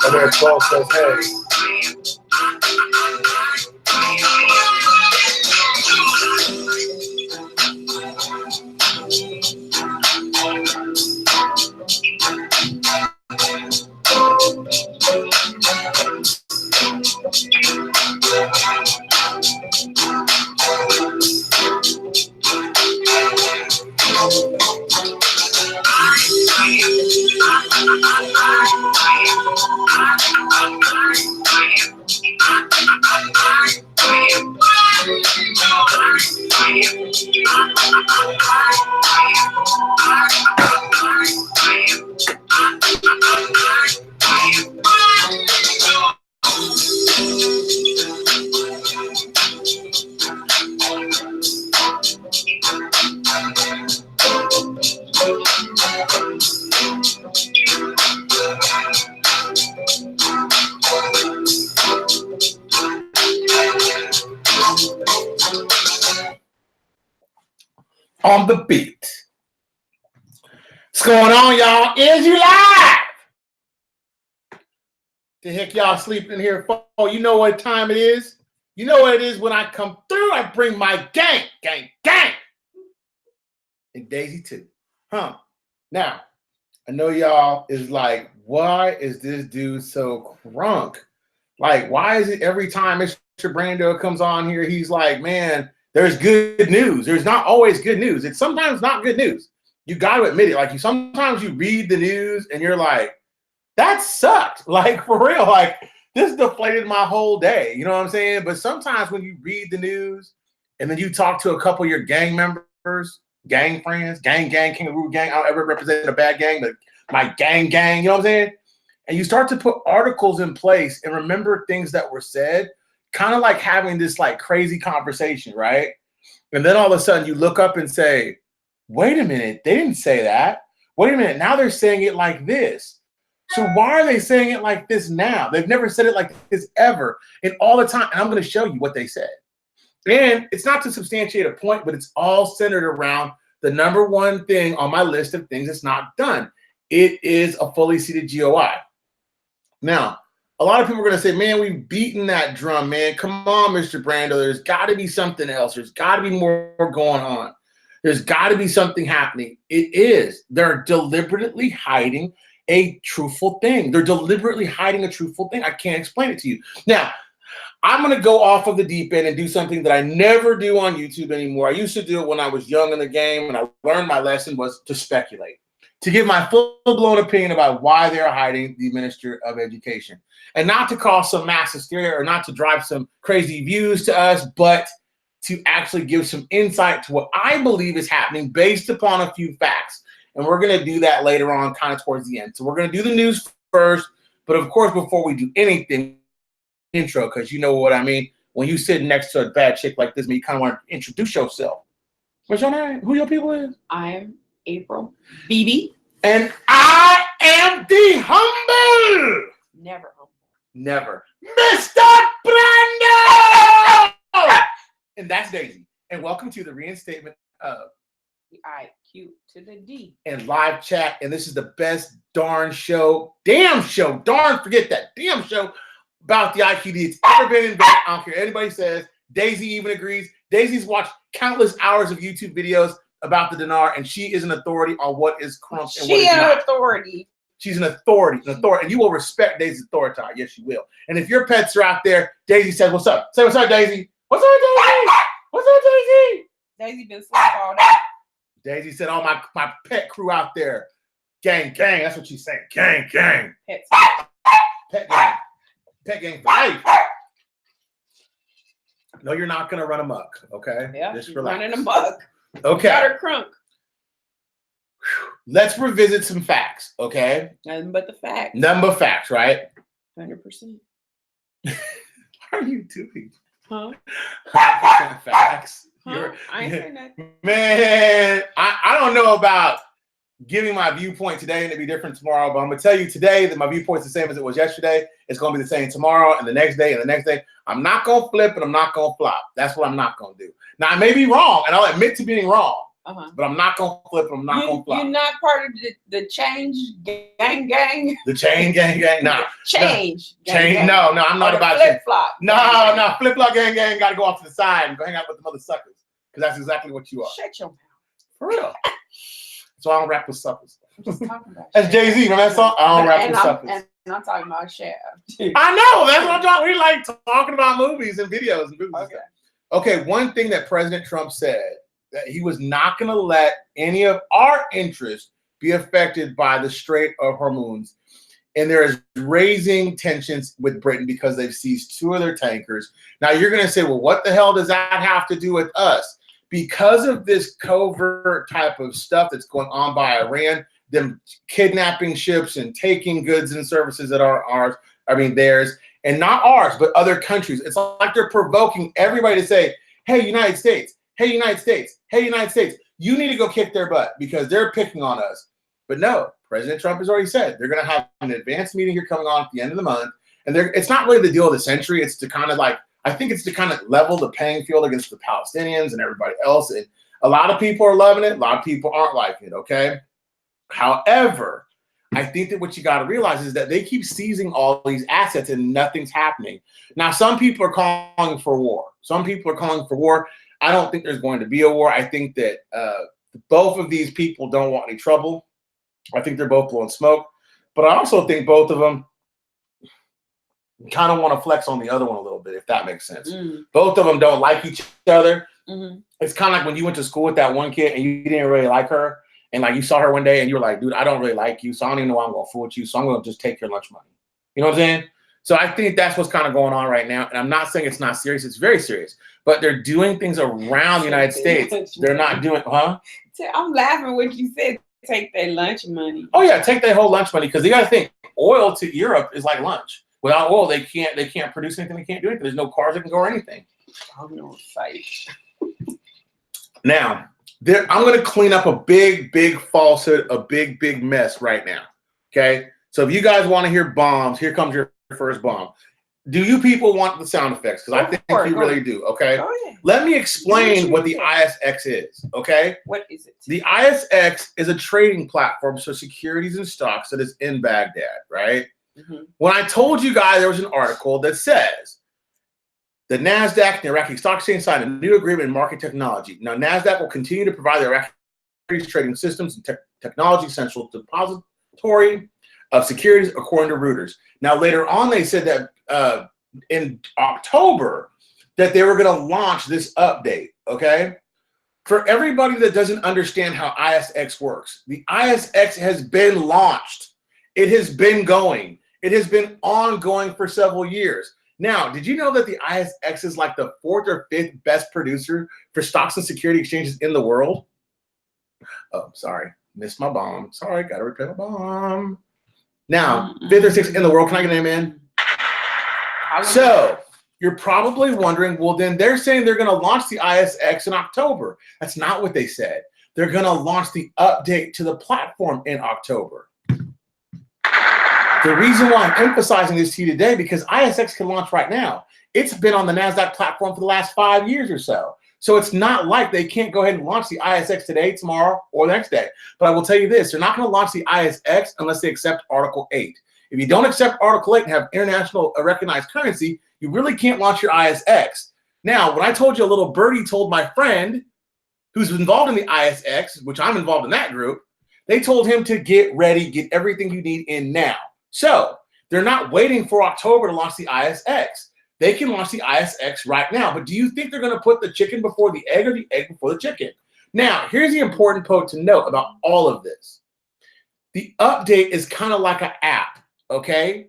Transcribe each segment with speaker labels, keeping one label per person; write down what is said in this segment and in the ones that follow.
Speaker 1: And then 12 says, hey. On the beat. What's going on, y'all? Is you live? The heck y'all sleeping here for? You know what time it is? You know what it is when I come through, I bring my gang. And Daisy too. Huh? Now, I know y'all is like, why is this dude so crunk? Like, why is it every time Mr. Brando comes on here, he's like, man, there's good news. There's not always good news. It's sometimes not good news. You got to admit it. Like, sometimes you read the news and you're like, that sucked. Like, for real. Like, this deflated my whole day. You know what I'm saying? But sometimes when you read the news and then you talk to a couple of your gang members, gang friends, gang, kangaroo gang, I don't ever represent a bad gang, but my gang, you know what I'm saying? And you start to put articles in place and remember things that were said, kind of like having this like crazy conversation, right? And then all of a sudden you look up and say, wait a minute, they didn't say that. Wait a minute, now they're saying it like this. So why are they saying it like this now? They've never said it like this ever. And all the time, and I'm going to show you what they said. And it's not to substantiate a point, but it's all centered around the number one thing on my list of things that's not done. It is a fully seated GOI. Now, a lot of people are going to say, man, we've beaten that drum, man. Come on, Mr. Brando. There's got to be something else. There's got to be more going on. There's got to be something happening. It is. They're deliberately hiding a truthful thing. They're deliberately hiding a truthful thing. I can't explain it to you. Now, I'm going to go off of the deep end and do something that I never do on YouTube anymore. I used to do it when I was young in the game, and I learned my lesson was to speculate, to give my full-blown opinion about why they're hiding the Minister of Education. And not to cause some mass hysteria or not to drive some crazy views to us, but to actually give some insight to what I believe is happening based upon a few facts. And we're going to do that later on, kind of towards the end. So we're going to do the news first. But of course, before we do anything, intro, because you know what I mean. When you sit next to a bad chick like this, you kind of want to introduce yourself. What's your name? Who your people is?
Speaker 2: I am April BB.
Speaker 1: And I am the humble.
Speaker 2: Never humble.
Speaker 1: Never. Mr. Brando! And that's Daisy. And welcome to the reinstatement of
Speaker 2: the IQ to the D.
Speaker 1: And live chat. And this is the best darn show, damn show, forget that, damn show about the IQD it's ever been invented. I don't care what anybody says. Daisy even agrees. Daisy's watched countless hours of YouTube videos about the dinar, and she is an authority on what is crump and what is not.
Speaker 2: Authority.
Speaker 1: She's an authority, and you will respect Daisy's authority. Yes, you will. And if your pets are out there, Daisy says, "What's up?" Say, "What's up, Daisy?" What's up, Daisy? What's up, Daisy?
Speaker 2: Daisy been asleep all day.
Speaker 1: Daisy said, "All my pet crew out there, gang." That's what she's saying. Gang.
Speaker 2: Pets.
Speaker 1: Pet gang. Pet gang for life. No, you're not gonna run amok, okay?
Speaker 2: Yeah,
Speaker 1: just relax.
Speaker 2: Running amok.
Speaker 1: Okay.
Speaker 2: Got her crunk.
Speaker 1: Let's revisit some facts, okay?
Speaker 2: Nothing but the facts.
Speaker 1: Nothing but facts, right?
Speaker 2: 100%.
Speaker 1: What are you doing?
Speaker 2: Huh?
Speaker 1: 100% facts.
Speaker 2: Huh? I ain't saying that.
Speaker 1: Man, I don't know about giving my viewpoint today and it'll be different tomorrow, but I'm gonna tell you today that my viewpoint's the same as it was yesterday. It's gonna be the same tomorrow and the next day and the next day. I'm not gonna flip and I'm not gonna flop. That's what I'm not gonna do. Now I may be wrong, and I'll admit to being wrong, but I'm not gonna flip and I'm not gonna flop.
Speaker 2: You're not part of the change gang.
Speaker 1: The chain gang. Nah.
Speaker 2: Change.
Speaker 1: Chain. No, I'm not about
Speaker 2: flip flop.
Speaker 1: No, flip flop gang. Gotta go off to the side and go hang out with the mother suckers. Because that's exactly what you are.
Speaker 2: Shut your mouth.
Speaker 1: For real. So I don't rap with suckers.
Speaker 2: I'm just talking about
Speaker 1: That's Jay-Z, remember that song? I don't rap with suckers.
Speaker 2: And I'm talking about Shaft.
Speaker 1: I know, that's what I'm talking. We like talking about movies and videos and movies.
Speaker 2: Okay.
Speaker 1: Okay, one thing that President Trump said, that he was not going to let any of our interests be affected by the Strait of Hormuz. And there is raising tensions with Britain because they've seized 2 of their tankers. Now you're going to say, well, what the hell does that have to do with us? Because of this covert type of stuff that's going on by Iran, them kidnapping ships and taking goods and services that are ours, theirs, and not ours, but other countries. It's like they're provoking everybody to say, hey, United States, hey, United States, hey, United States, you need to go kick their butt because they're picking on us. But no, President Trump has already said they're going to have an advanced meeting here coming on at the end of the month. And it's not really the deal of the century. It's to kind of I think it's to kind of level the playing field against the Palestinians and everybody else. And a lot of people are loving it. A lot of people aren't liking it, okay? However, I think that what you got to realize is that they keep seizing all these assets and nothing's happening. Now, some people are calling for war. I don't think there's going to be a war. I think that both of these people don't want any trouble. I think they're both blowing smoke. But I also think both of them kind of want to flex on the other one a little bit, if that makes sense. Both of them don't like each other. It's kind of like when you went to school with that one kid and you didn't really like her, and like you saw her one day and you were like, dude, I don't really like you, so I don't even know why I'm going to fool with you, so I'm going to just take your lunch money. You know what I'm saying? So I think that's what's kind of going on right now. And I'm not saying it's not serious. It's very serious. But they're doing things around the United States. They're not doing,
Speaker 2: I'm laughing when you said take their lunch money.
Speaker 1: Oh, yeah, take their whole lunch money. Because you got to think, oil to Europe is like lunch. Without oil, they can't produce anything. They can't do anything. There's no cars that can go or anything.
Speaker 2: I'm no fight.
Speaker 1: Now, I'm going to clean up a big falsehood, a big mess right now. Okay? So if you guys want to hear bombs, here comes your first bomb. Do you people want the sound effects? Because I think you really do. Okay? Let me explain what the ISX is. Okay?
Speaker 2: What is it?
Speaker 1: The ISX is a trading platform for securities and stocks that is in Baghdad, right? When I told you guys there was an article that says the NASDAQ and the Iraqi Stock Exchange signed a new agreement in market technology. Now, NASDAQ will continue to provide the Iraqi trading systems and technology central depository of securities, according to Reuters. Now, later on, they said that in October that they were going to launch this update, okay? For everybody that doesn't understand how ISX works, the ISX has been launched. It has been going. It has been ongoing for several years. Now, did you know that the ISX is like the 4th or 5th best producer for stocks and security exchanges in the world? Oh, sorry. Missed my bomb. Sorry, got to replay my bomb. Now, 5th or 6th in the world. Can I get an amen? So, you're probably wondering, well, then they're saying they're going to launch the ISX in October. That's not what they said. They're going to launch the update to the platform in October. The reason why I'm emphasizing this to you today, because ISX can launch right now. It's been on the NASDAQ platform for the last 5 years or so. So it's not like they can't go ahead and launch the ISX today, tomorrow, or the next day. But I will tell you this, they're not going to launch the ISX unless they accept Article 8. If you don't accept Article 8 and have international recognized currency, you really can't launch your ISX. Now, when I told you a little birdie told my friend who's involved in the ISX, which I'm involved in that group, they told him to get ready, get everything you need in now. So they're not waiting for October to launch the ISX. They can launch the ISX right now. But do you think they're going to put the chicken before the egg or the egg before the chicken? Now, here's the important point to note about all of this. The update is kind of like an app, okay?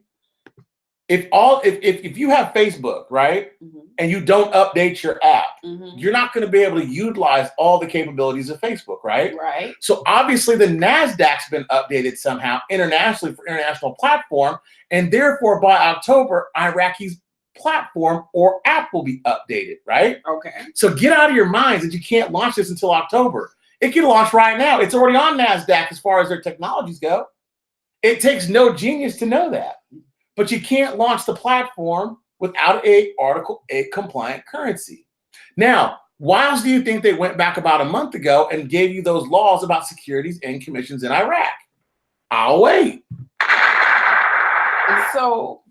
Speaker 1: If you have Facebook, right, and you don't update your app, you're not going to be able to utilize all the capabilities of Facebook, right?
Speaker 2: Right.
Speaker 1: So obviously the NASDAQ's been updated somehow internationally for international platform, and therefore by October, Iraqis platform or app will be updated, right?
Speaker 2: Okay.
Speaker 1: So get out of your minds that you can't launch this until October. It can launch right now. It's already on NASDAQ as far as their technologies go. It takes no genius to know that. But you can't launch the platform without a Article 8 compliant currency. Now, why else do you think they went back about a month ago and gave you those laws about securities and commissions in Iraq? I'll wait.
Speaker 2: So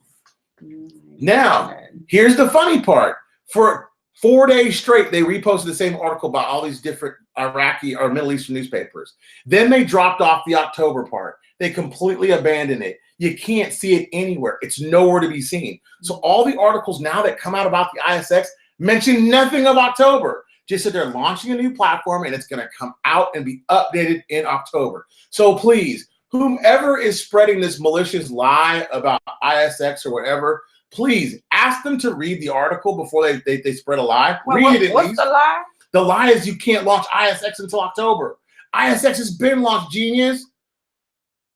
Speaker 1: now, here's the funny part. For 4 days straight, they reposted the same article about all these different Iraqi or Middle Eastern newspapers. Then they dropped off the October part. They completely abandoned it. You can't see it anywhere. It's nowhere to be seen. So all the articles now that come out about the ISX mention nothing of October. Just that they're launching a new platform and it's going to come out and be updated in October. So please, whomever is spreading this malicious lie about ISX or whatever, please ask them to read the article before they spread a lie. Read it at least.
Speaker 2: What's the lie?
Speaker 1: The lie is you can't launch ISX until October. ISX has been launched, genius.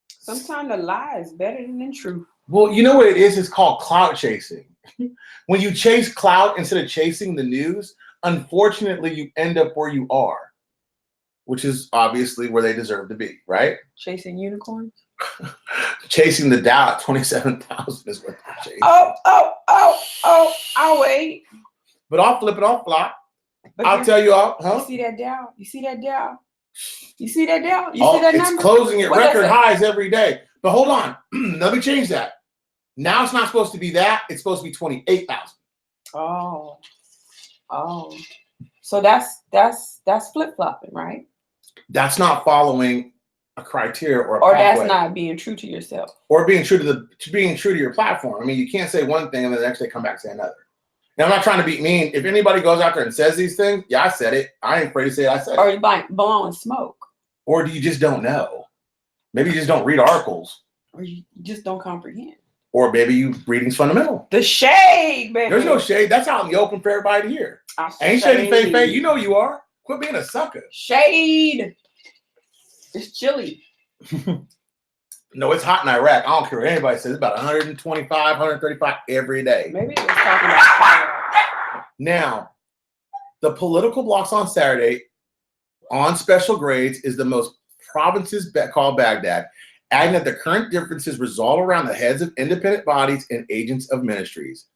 Speaker 2: Sometimes the lie is better than the truth.
Speaker 1: Well, you know what it is? It's called clout chasing. When you chase clout instead of chasing the news, unfortunately, you end up where you are, which is obviously where they deserve to be, right?
Speaker 2: Chasing unicorns?
Speaker 1: Chasing the Dow at 27,000 is what they're chasing.
Speaker 2: I'll wait.
Speaker 1: But I'll flip it off flop.
Speaker 2: But
Speaker 1: I'll tell you all, huh?
Speaker 2: You see that Dow? You see that Dow? You see that Dow? You
Speaker 1: Oh,
Speaker 2: see that
Speaker 1: it's
Speaker 2: number?
Speaker 1: closing at
Speaker 2: What
Speaker 1: record highs every day. But hold on. Let me change that. Now it's not supposed to be that. It's supposed to be 28,000.
Speaker 2: Oh. So that's flip-flopping, right?
Speaker 1: That's not following a criteria or a
Speaker 2: or
Speaker 1: pathway.
Speaker 2: That's not being true to yourself.
Speaker 1: Or being true to your platform. I mean, you can't say one thing and then the next day come back and say another. Now, I'm not trying to be mean. If anybody goes out there and says these things, yeah, I said it. I ain't afraid to say it. I said
Speaker 2: Or
Speaker 1: it.
Speaker 2: you like blowing smoke.
Speaker 1: Or do you just don't know? Maybe you just don't read articles.
Speaker 2: Or you just don't comprehend.
Speaker 1: Or maybe you reading's fundamental.
Speaker 2: The shade, baby.
Speaker 1: There's no shade. That's out in the open for everybody to hear. Ain't shady Faye. You know you are. Quit being a sucker.
Speaker 2: Shade. It's chilly.
Speaker 1: No, it's hot in Iraq. I don't care what anybody says. It's about 125, 135 every day.
Speaker 2: Maybe it was talking about fire.
Speaker 1: Now, the political blocks on Saturday on special grades is the most provinces called Baghdad, adding that the current differences resolve around the heads of independent bodies and agents of ministries.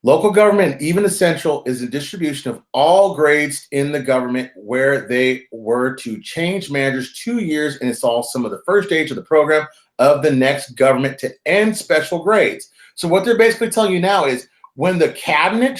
Speaker 1: Local government, even essential, is a distribution of all grades in the government where they were to change managers 2 years and install some of the first stage of the program of the next government to end special grades. So what they're basically telling you now is when the cabinet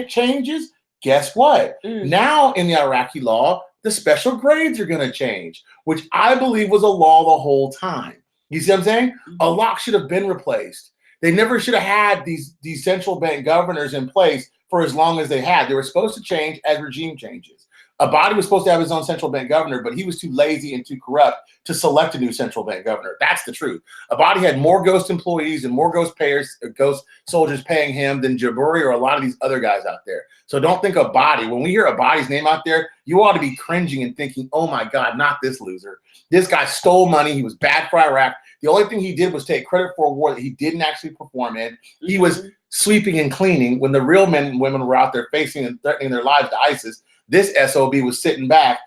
Speaker 1: changes, guess what? Now in the Iraqi law, the special grades are going to change, which I believe was a law the whole time. You see what I'm saying? A lock should have been replaced. They never should have had these central bank governors in place for as long as they had. They were supposed to change as regime changes. Abadi was supposed to have his own central bank governor, but he was too lazy and too corrupt to select a new central bank governor. That's the truth. Abadi had more ghost employees and more ghost soldiers paying him than Jaburi or a lot of these other guys out there. So don't think Abadi. When we hear Abadi's name out there, you ought to be cringing and thinking, oh my God, not this loser. This guy stole money. He was bad for Iraq. The only thing he did was take credit for a war that he didn't actually perform in. He was sweeping and cleaning when the real men and women were out there facing and threatening their lives to ISIS. This SOB was sitting back,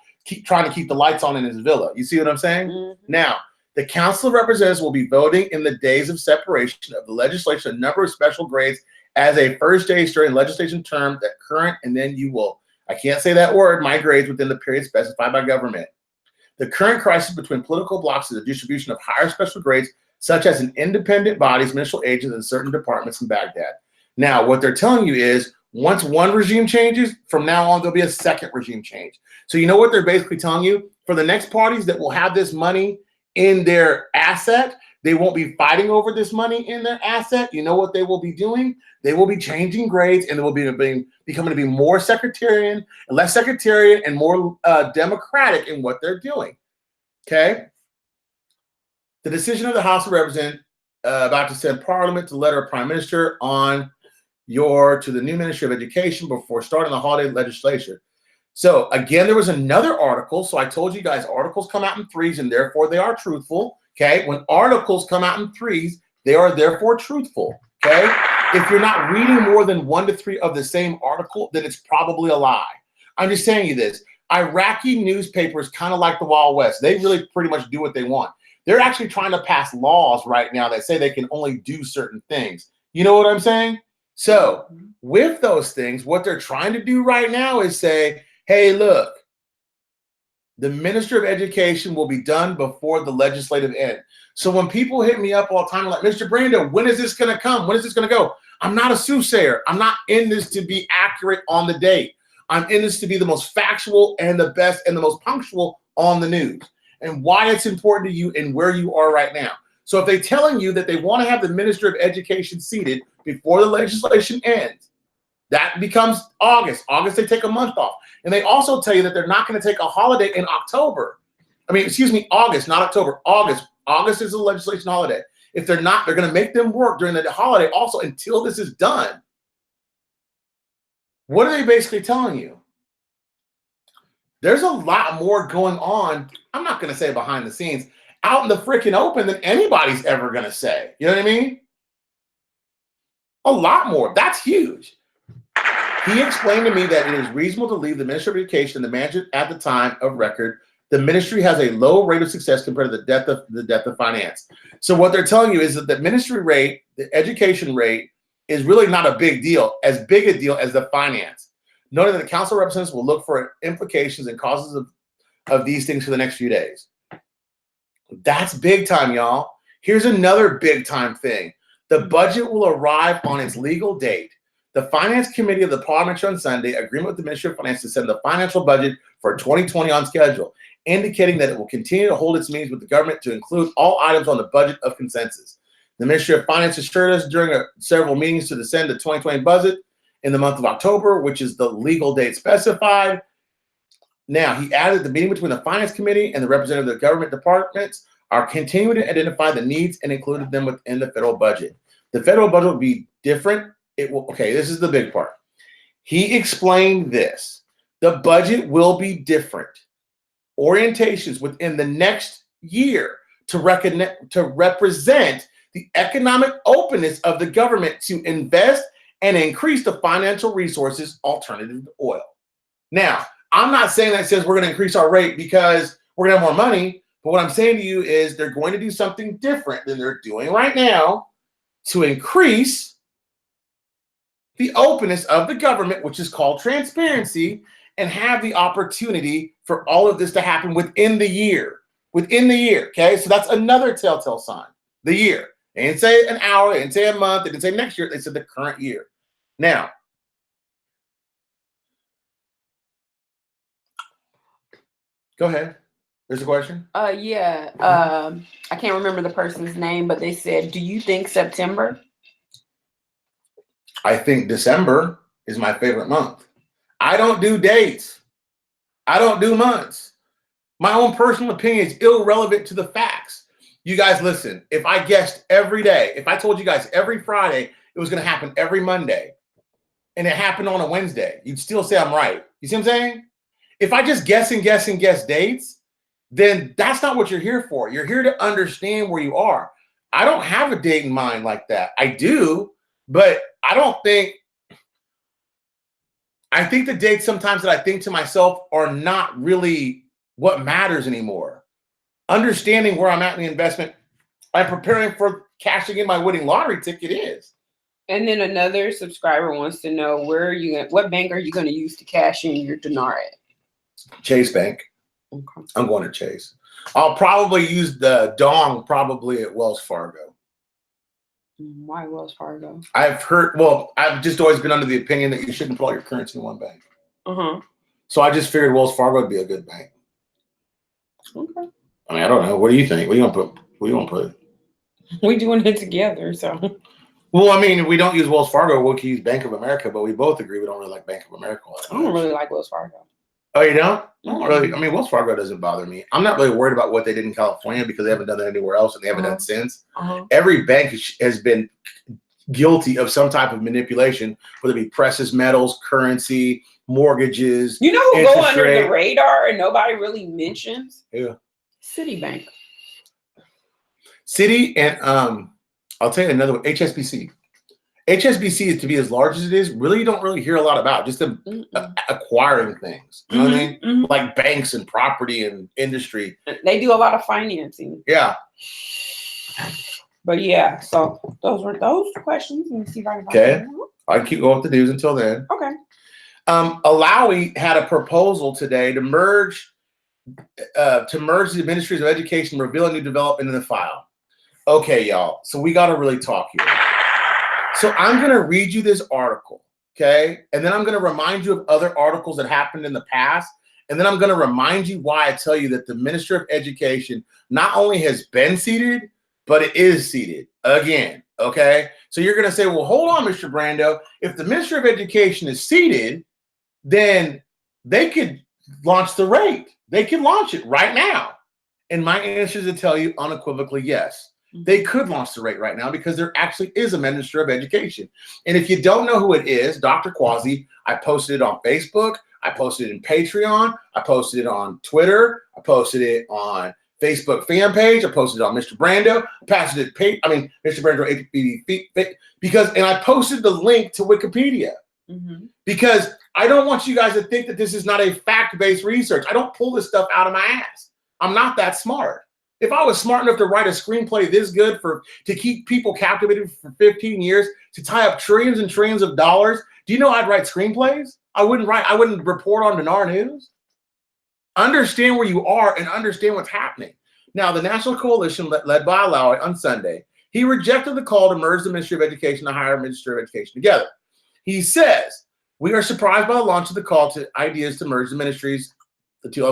Speaker 1: trying to keep the lights on in his villa. You see what I'm saying? Now, the Council of Representatives will be voting in the days of separation of the legislation, a number of special grades as a first stage during legislation term that current, and then you will, I can't say that word, migrate within the period specified by government. The current crisis between political blocs is the distribution of higher special grades, such as in independent bodies, ministerial agents, and certain departments in Baghdad. Now, what they're telling you is once one regime changes, from now on, there'll be a second regime change. So you know what they're basically telling you? For the next parties that will have this money in their asset, they won't be fighting over this money in their asset. You know what they will be doing? They will be changing grades, and they will be becoming to be more sectarian, less sectarian, and more democratic in what they're doing. Okay? The decision of the House of Representatives about to send Parliament to letter of Prime Minister on to the new Ministry of Education before starting the holiday legislature. So again, there was another article. So I told you guys articles come out in threes and therefore they are truthful. Okay. When articles come out in threes, they are therefore truthful. Okay? If you're not reading more than 1 to 3 of the same article, then it's probably a lie. I'm just telling you this. Iraqi newspapers, kind of like the Wild West, they really pretty much do what they want. They're actually trying to pass laws right now that say they can only do certain things. You know what I'm saying? So with those things, what they're trying to do right now is say, hey, look, the Minister of Education will be done before the legislative end. So when people hit me up all the time, like, Mr. Brando, when is this going to come? When is this going to go? I'm not a soothsayer. I'm not in this to be accurate on the date. I'm in this to be the most factual and the best and the most punctual on the news and why it's important to you and where you are right now. So if they're telling you that they want to have the Minister of Education seated before the legislation ends, that becomes August. August, they take a month off. And they also tell you that they're not going to take a holiday in October. August, not October. August. August is a legislation holiday. If they're not, they're going to make them work during the holiday also until this is done. What are they basically telling you? There's a lot more going on. I'm not going to say behind the scenes, out in the freaking open than anybody's ever going to say. You know what I mean? A lot more. That's huge. He explained to me that it is reasonable to leave the Ministry of Education and the manager at the time of record. The ministry has a low rate of success compared to the depth of finance. So what they're telling you is that the ministry rate, the education rate, is really not a big deal, as big a deal as the finance. Noting that the Council of Representatives will look for implications and causes of these things for the next few days. That's big time, y'all. Here's another big time thing. The budget will arrive on its legal date. The Finance Committee of the Parliament on Sunday agreement with the Ministry of Finance to send the financial budget for 2020 on schedule, indicating that it will continue to hold its meetings with the government to include all items on the budget of consensus. The Ministry of Finance assured us during several meetings to send the 2020 budget in the month of October, which is the legal date specified. Now, he added the meeting between the Finance Committee and the representative of the government departments are continuing to identify the needs and included them within the federal budget. The federal budget will be different. Okay, this is the big part. He explained this. The budget will be different. Orientations within the next year to represent the economic openness of the government to invest and increase the financial resources alternative to oil. Now, I'm not saying that says we're going to increase our rate because we're going to have more money, but what I'm saying to you is they're going to do something different than they're doing right now to increase the openness of the government, which is called transparency, and have the opportunity for all of this to happen within the year. Within the year, okay? So that's another telltale sign. The year. They didn't say an hour, they didn't say a month, they didn't say next year, they said the current year. Now, go ahead. There's a question?
Speaker 2: Yeah. I can't remember the person's name, but they said, do you think September?
Speaker 1: I think December is my favorite month. I don't do dates. I don't do months. My own personal opinion is irrelevant to the facts. You guys listen, if I guessed every day, if I told you guys every Friday it was going to happen every Monday, and it happened on a Wednesday, you'd still say I'm right. You see what I'm saying? If I just guess dates, then that's not what you're here for. You're here to understand where you are. I don't have a date in mind like that. I do, but I think the dates sometimes that I think to myself are not really what matters anymore. Understanding where I'm at in the investment, I'm preparing for cashing in my winning lottery ticket is.
Speaker 2: And then another subscriber wants to know what bank are you going to use to cash in your dinar at?
Speaker 1: Chase Bank.
Speaker 2: Okay.
Speaker 1: I'm going to Chase. I'll probably use the dong probably at Wells Fargo.
Speaker 2: Why Wells Fargo?
Speaker 1: I've just always been under the opinion that you shouldn't put all your currency in one bank.
Speaker 2: Uh-huh.
Speaker 1: So I just figured Wells Fargo would be a good bank.
Speaker 2: Okay.
Speaker 1: I mean, I don't know. What do you think? What do you want to put? What do you want to put?
Speaker 2: We're doing it together, so.
Speaker 1: Well, I mean, we don't use Wells Fargo. We can use Bank of America, but we both agree we don't really like Bank of America.
Speaker 2: I don't really like Wells Fargo.
Speaker 1: Oh, you don't? Really? I mean, Wells Fargo doesn't bother me. I'm not really worried about what they did in California because they haven't done that anywhere else, and they haven't done since. Every bank has been guilty of some type of manipulation, whether it be precious metals, currency, mortgages.
Speaker 2: You know who go under the radar and nobody really mentions?
Speaker 1: Yeah.
Speaker 2: Citibank.
Speaker 1: Citi and I'll tell you another one, HSBC. HSBC is to be as large as it is, really you don't really hear a lot about, just them acquiring things. You know what I mean?
Speaker 2: Mm-hmm.
Speaker 1: Like banks and property and industry.
Speaker 2: They do a lot of financing.
Speaker 1: Yeah.
Speaker 2: But yeah, so those were those questions. Let me see if I can find
Speaker 1: Okay.
Speaker 2: them.
Speaker 1: I can keep going with the news until then.
Speaker 2: Okay.
Speaker 1: Alawi had a proposal today to merge the ministries of education, reveal a new development in the file. Okay, y'all. So we got to really talk here. So I'm going to read you this article, okay? And then I'm going to remind you of other articles that happened in the past. And then I'm going to remind you why I tell you that the Minister of Education not only has been seated, but it is seated again, okay? So you're going to say, well, hold on, Mr. Brando. If the Minister of Education is seated, then they could launch the rate. They can launch it right now. And my answer is to tell you unequivocally yes. They could launch the rate right now because there actually is a Minister of Education. And if you don't know who it is, Dr. Quasi, I posted it on Facebook. I posted it in Patreon. I posted it on Twitter. I posted it on Facebook fan page. I posted it on Mr. Brando. I posted it, Mr. Brando, because, and I posted the link to Wikipedia. Mm-hmm. Because I don't want you guys to think that this is not a fact-based research. I don't pull this stuff out of my ass. I'm not that smart. If I was smart enough to write a screenplay this good to keep people captivated for 15 years, to tie up trillions and trillions of dollars, do you know I'd write screenplays? I wouldn't report on Dinar News. Understand where you are and understand what's happening. Now, the National Coalition led by Alawi on Sunday, he rejected the call to merge the Ministry of Education and the higher Ministry of Education together. He says, we are surprised by the launch of the call to ideas to merge the ministries, the two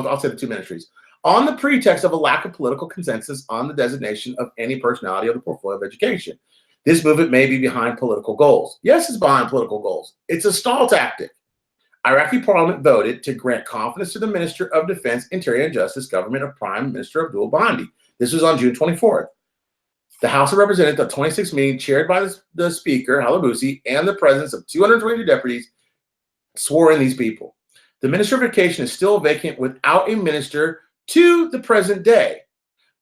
Speaker 1: ministries, on the pretext of a lack of political consensus on the designation of any personality of the portfolio of education. This movement may be behind political goals. Yes, it's behind political goals. It's a stall tactic. Iraqi parliament voted to grant confidence to the Minister of Defense, Interior, and Justice government of Prime Minister Abdul Bandi. This was on June 24th. The House of Representatives, the 26th meeting, chaired by the Speaker, Halabusi, and the presence of 222 deputies, swore in these people. The Minister of Education is still vacant without a minister to the present day.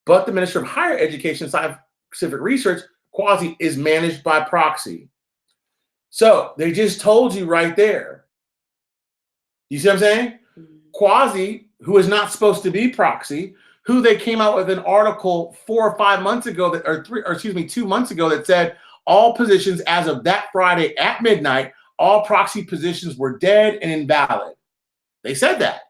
Speaker 1: But the Minister of Higher Education and Scientific Research, Quasi, is managed by proxy. So they just told you right there. You see what I'm saying? Quasi, who is not supposed to be proxy, who they came out with an article 4 or 5 months ago, 2 months ago, that said all positions as of that Friday at midnight, all proxy positions were dead and invalid. They said that.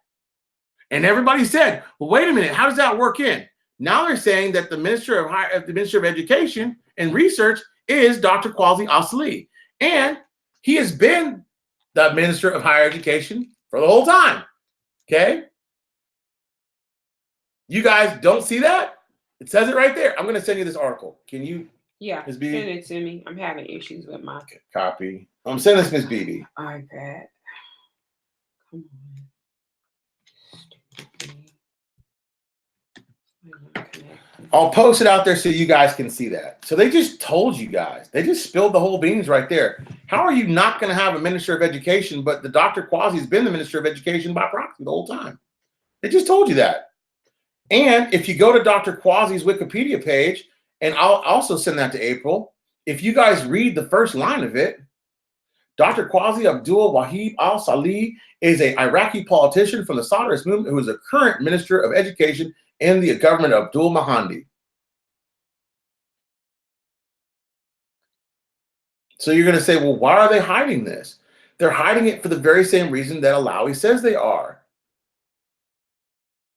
Speaker 1: And everybody said, well, wait a minute, how does that work in? Now they're saying that the Minister of Education and Research is Dr. Quasi Asali. And he has been the Minister of Higher Education for the whole time. Okay? You guys don't see that? It says it right there. I'm going to send you this article. Can you?
Speaker 2: Yeah, send it to me. I'm having issues with my
Speaker 1: copy. I'm sending this Miss BB.
Speaker 2: iPad. Come on.
Speaker 1: I'll post it out there so you guys can see that. So they just told you guys. They just spilled the whole beans right there. How are you not going to have a Minister of Education, but the Dr. Quasi has been the Minister of Education by proxy the whole time? They just told you that. And if you go to Dr. Quasi's Wikipedia page, and I'll also send that to April, if you guys read the first line of it, Dr. Quasi Abdul Wahid al-Salih is an Iraqi politician from the Sadrist movement who is a current Minister of Education in the government of Abdul Mahdi. So you're going to say, well, why are they hiding this? They're hiding it for the very same reason that Alawi says they are.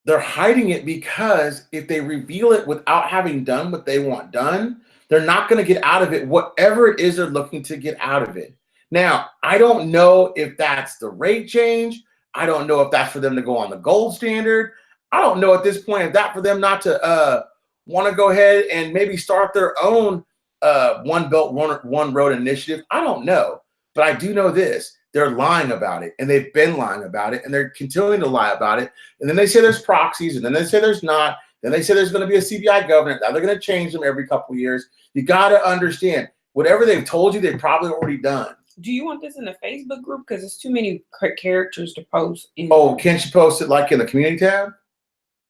Speaker 1: They're hiding it because if they reveal it without having done what they want done, they're not going to get out of it whatever it is they're looking to get out of it. Now, I don't know if that's the rate change. I don't know if that's for them to go on the gold standard. I don't know at this point if that's for them not to want to go ahead and maybe start their own One Belt, One Road initiative. I don't know. But I do know this. They're lying about it, and they've been lying about it, and they're continuing to lie about it. And then they say there's proxies, and then they say there's not. Then they say there's going to be a CBI governor. Now they're going to change them every couple of years. You got to understand, whatever they've told you, they've probably already done.
Speaker 2: Do you want this in a Facebook group? Because it's too many characters to post.
Speaker 1: Can't you post it like in the community tab?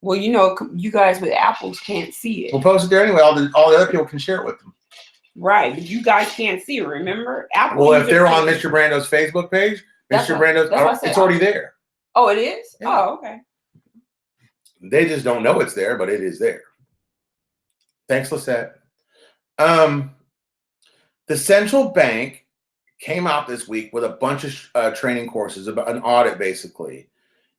Speaker 2: Well, you know, you guys with Apples can't see it.
Speaker 1: We'll post it there anyway. All the other people can share it with them.
Speaker 2: Right, but you guys can't see it, remember? Apple,
Speaker 1: Well,
Speaker 2: you
Speaker 1: if they're
Speaker 2: just
Speaker 1: on
Speaker 2: can't-
Speaker 1: Mr. Brando's Facebook page,
Speaker 2: That's
Speaker 1: Mr.
Speaker 2: what-
Speaker 1: Brando's,
Speaker 2: that's what I said.
Speaker 1: it's already there.
Speaker 2: Oh, it is?
Speaker 1: Yeah.
Speaker 2: Oh, okay.
Speaker 1: They just don't know it's there, but it is there. Thanks, Lisette. The central bank came out this week with a bunch of training courses about an audit, basically.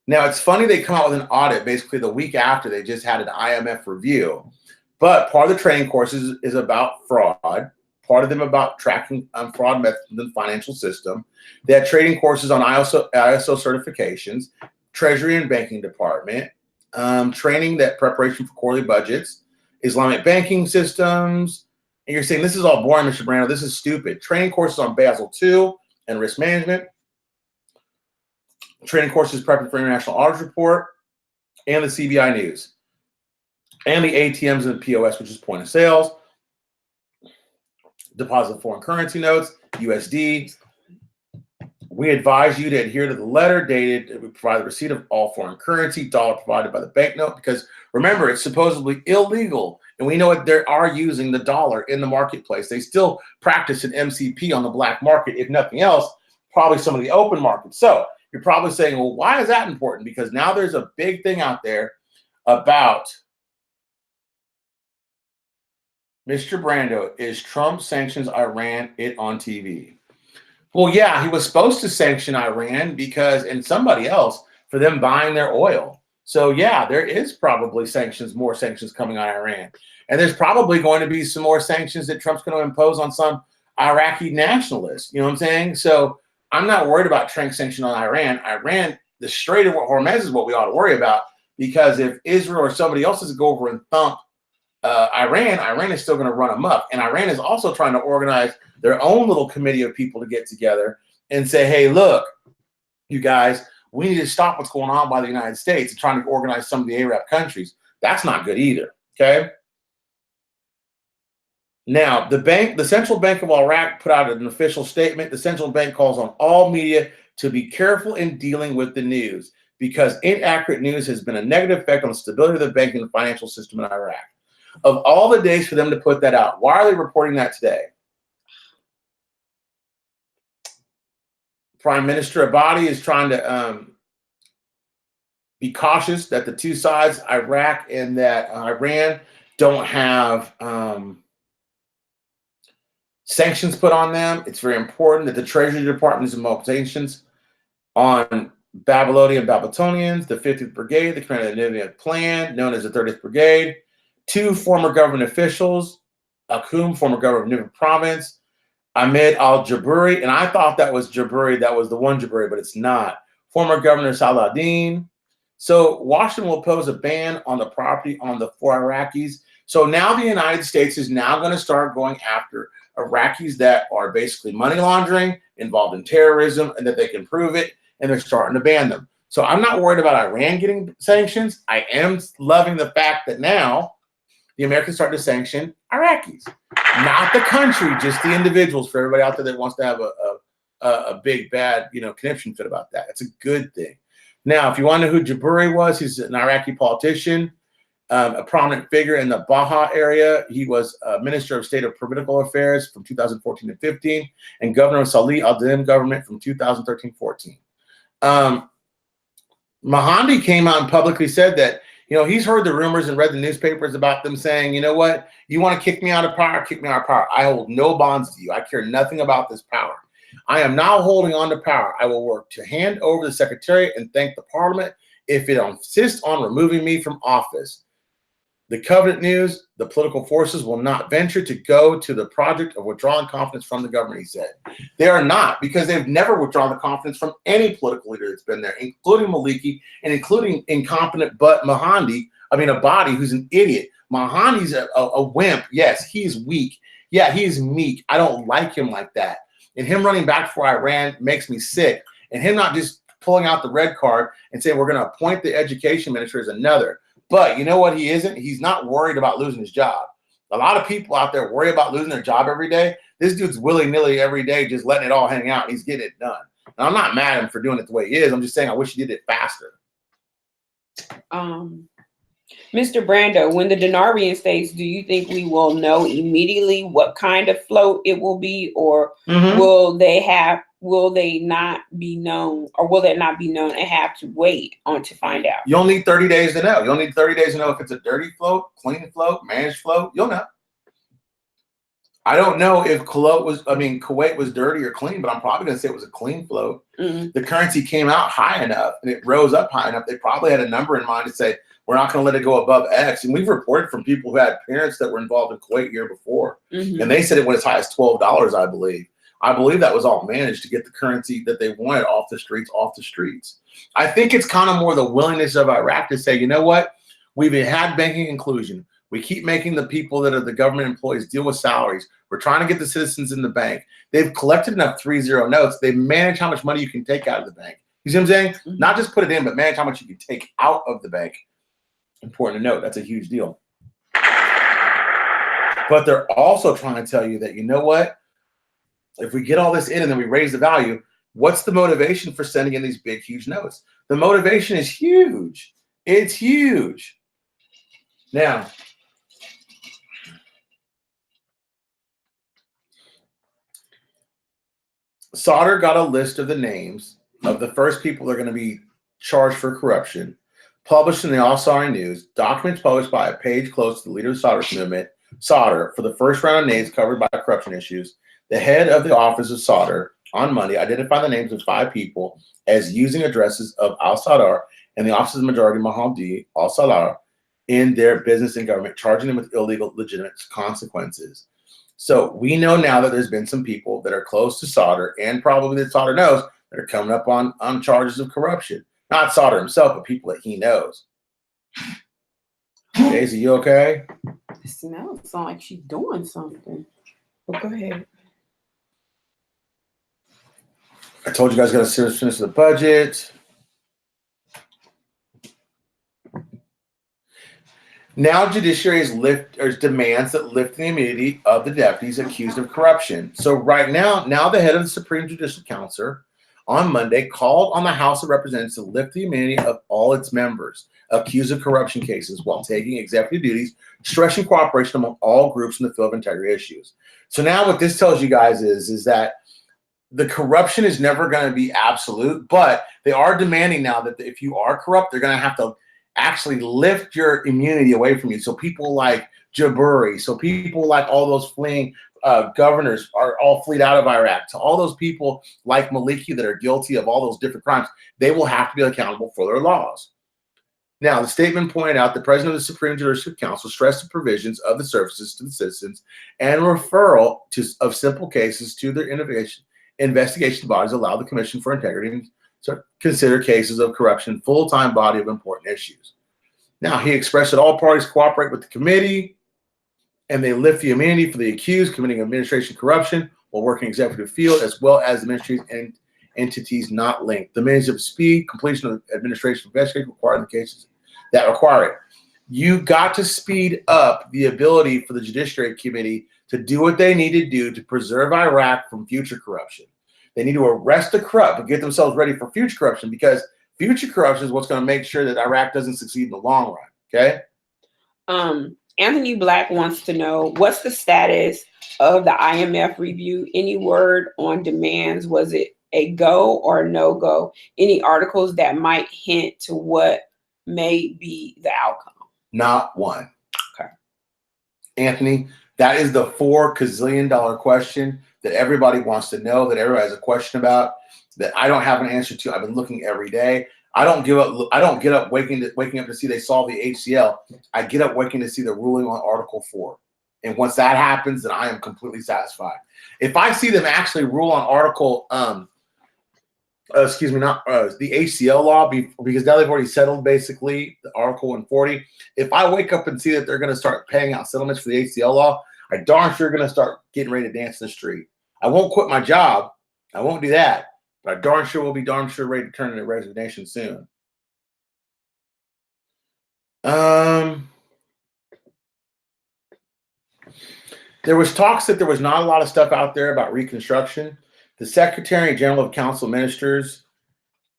Speaker 1: Now, it's funny they come out with an audit basically the week after they just had an IMF review. But part of the training courses is about fraud. Part of them about tracking fraud methods in the financial system. They had trading courses on ISO certifications, Treasury and Banking Department, training that preparation for quarterly budgets, Islamic banking systems. And you're saying, this is all boring, Mr. Brando. This is stupid. Training courses on Basel II and risk management. Training courses prepping for International Audit Report and the CBI News. And the ATMs and the POS, which is point of sales. Deposit of foreign currency notes, USD. We advise you to adhere to the letter dated. We provide the receipt of all foreign currency, dollar provided by the banknote, because remember, it's supposedly illegal. And we know that they are using the dollar in the marketplace. They still practice an MCP on the black market, if nothing else, probably some of the open markets. So you're probably saying, well, why is that important? Because now there's a big thing out there about Mr. Brando, is Trump sanctions Iran it on TV? Well, yeah, he was supposed to sanction Iran because, and somebody else, for them buying their oil. So yeah, there is probably more sanctions coming on Iran. And there's probably going to be some more sanctions that Trump's going to impose on some Iraqi nationalists. You know what I'm saying? So I'm not worried about Trump sanction on Iran. Iran, the Strait of Hormuz is what we ought to worry about, because if Israel or somebody else is to go over and thump Iran is still going to run amok. And Iran is also trying to organize their own little committee of people to get together and say, hey, look, you guys, we need to stop what's going on by the United States and trying to organize some of the Arab countries. That's not good either, okay? Now, the Central Bank of Iraq put out an official statement. The central bank calls on all media to be careful in dealing with the news, because inaccurate news has been a negative effect on the stability of the banking and financial system in Iraq. Of all the days for them to put that out, why are they reporting that today? Prime Minister Abadi is trying to be cautious that the two sides, Iraq and that Iran, don't have sanctions put on them. It's very important that the Treasury Department is involved sanctions on Babylonian Babylonians, the 50th Brigade, the commander of the Nivian Plan, known as the 30th Brigade, 2 former government officials, Akum, former governor of Nivian Province, Ahmed al-Jaburi, and I thought that was Jaburi, that was the one Jaburi, but it's not. Former Governor Saladin. So Washington will pose a ban on the property on the 4 Iraqis. So now the United States is now going to start going after Iraqis that are basically money laundering, involved in terrorism, and that they can prove it, and they're starting to ban them. So I'm not worried about Iran getting sanctions. I am loving the fact that now the Americans start to sanction Iraqis. Not the country, just the individuals, for everybody out there that wants to have a big, bad, conniption fit about that. It's a good thing. Now, if you want to know who Jaburi was, he's an Iraqi politician, a prominent figure in the Baha area. He was Minister of State of Political Affairs from 2014 to 15, and Governor of Salih al-Din government from 2013-14. Mahandi came out and publicly said that, he's heard the rumors and read the newspapers about them saying, you know what, you want to kick me out of power, kick me out of power. I hold no bonds to you. I care nothing about this power. I am now holding on to power. I will work to hand over the Secretariat and thank the Parliament if it insists on removing me from office. The Covenant News, the political forces will not venture to go to the project of withdrawing confidence from the government, he said. They are not, because they've never withdrawn the confidence from any political leader that's been there, including Maliki and including incompetent Abadi, who's an idiot. Mahandi's a wimp. Yes, he's weak. Yeah, he's meek. I don't like him like that. And him running back for Iran makes me sick. And him not just pulling out the red card and saying we're going to appoint the education minister is another. But you know what he isn't? He's not worried about losing his job. A lot of people out there worry about losing their job every day. This dude's willy-nilly every day, just letting it all hang out. And he's getting it done. And I'm not mad at him for doing it the way he is. I'm just saying I wish he did it faster.
Speaker 2: Mr. Brando, when the dinar reinstates, do you think we will know immediately what kind of float it will be, or will they not be known, or will that not be known and have to wait on to find out?
Speaker 1: You'll need 30 days to know. You'll need 30 days to know if it's a dirty float, clean float, managed float. You'll know. I don't know if Kuwait was dirty or clean, but I'm probably going to say it was a clean float. The currency came out high enough and it rose up high enough. They probably had a number in mind to say, we're not going to let it go above X. And we've reported from people who had parents that were involved in Kuwait year before. And they said it went as high as $12, I believe. I believe that was all managed to get the currency that they wanted off the streets. I think it's kind of more the willingness of Iraq to say, you know what? We've had banking inclusion. We keep making the people that are the government employees deal with salaries. We're trying to get the citizens in the bank. They've collected enough 3-0 notes. They manage how much money you can take out of the bank. You see what I'm saying? Not just put it in, but manage how much you can take out of the bank. Important to note, that's a huge deal. But they're also trying to tell you that, you know what? If we get all this in and then we raise the value, what's the motivation for sending in these big, huge notes? The motivation is huge. It's huge. Now, Sauder got a list of the names of the first people that are going to be charged for corruption, published in the Al-Saudi News, documents published by a page close to the leader of the Sauder movement, Sauder, for the first round of names covered by corruption issues. The head of the office of Sauder on Monday identified the names of 5 people as using addresses of Al-Sadar and the office's majority Mahdi Al-Sadar in their business and government, charging them with illegal, legitimate consequences. So we know now that there's been some people that are close to Sauder, and probably that Sauder knows, that are coming up on charges of corruption. Not Sauder himself, but people that he knows. Daisy, you okay?
Speaker 2: It sounds like she's doing something. But go ahead.
Speaker 1: I told you guys got to serious finish the budget. Now, judiciary demands that lift the immunity of the deputies accused of corruption. So right now the head of the Supreme Judicial Council on Monday called on the House of Representatives to lift the immunity of all its members accused of corruption cases while taking executive duties, stressing cooperation among all groups in the field of integrity issues. So now what this tells you guys is that the corruption is never going to be absolute, but they are demanding now that if you are corrupt, they're going to have to actually lift your immunity away from you. So people like Jaburi, so people like all those fleeing governors are all fleed out of Iraq. So all those people like Maliki that are guilty of all those different crimes, they will have to be accountable for their laws. Now, the statement pointed out the president of the Supreme Judicial Council stressed the provisions of the services to the citizens and referral of simple cases to their investigation bodies allow the Commission for Integrity to consider cases of corruption full-time body of important issues. Now, he expressed that all parties cooperate with the committee and they lift the immunity for the accused committing administration corruption while working executive field, as well as the ministries and entities not linked. The means of speed, completion of administration investigation required in the cases that require it. You got to speed up the ability for the Judiciary Committee to do what they need to do to preserve Iraq from future corruption. They need to arrest the corrupt but get themselves ready for future corruption, because future corruption is what's going to make sure that Iraq doesn't succeed in the long run. Okay?
Speaker 2: Anthony Black wants to know, what's the status of the IMF review? Any word on demands? Was it a go or no go? Any articles that might hint to what may be the outcome?
Speaker 1: Not one.
Speaker 2: Okay.
Speaker 1: Anthony, that is the $4 gazillion question that everybody wants to know, that everybody has a question about, that I don't have an answer to. I've been looking every day. I don't get up waking up to see they solve the HCL. I get up waking to see the ruling on Article 4. And once that happens, then I am completely satisfied. If I see them actually rule on Article, the HCL law, because now they've already settled basically the Article 140. If I wake up and see that they're going to start paying out settlements for the HCL law, I darn sure going to start getting ready to dance in the street. I won't quit my job. I won't do that. But I darn sure will be ready to turn in a resignation soon. There was talks that there was not a lot of stuff out there about reconstruction. The Secretary General of Council of Ministers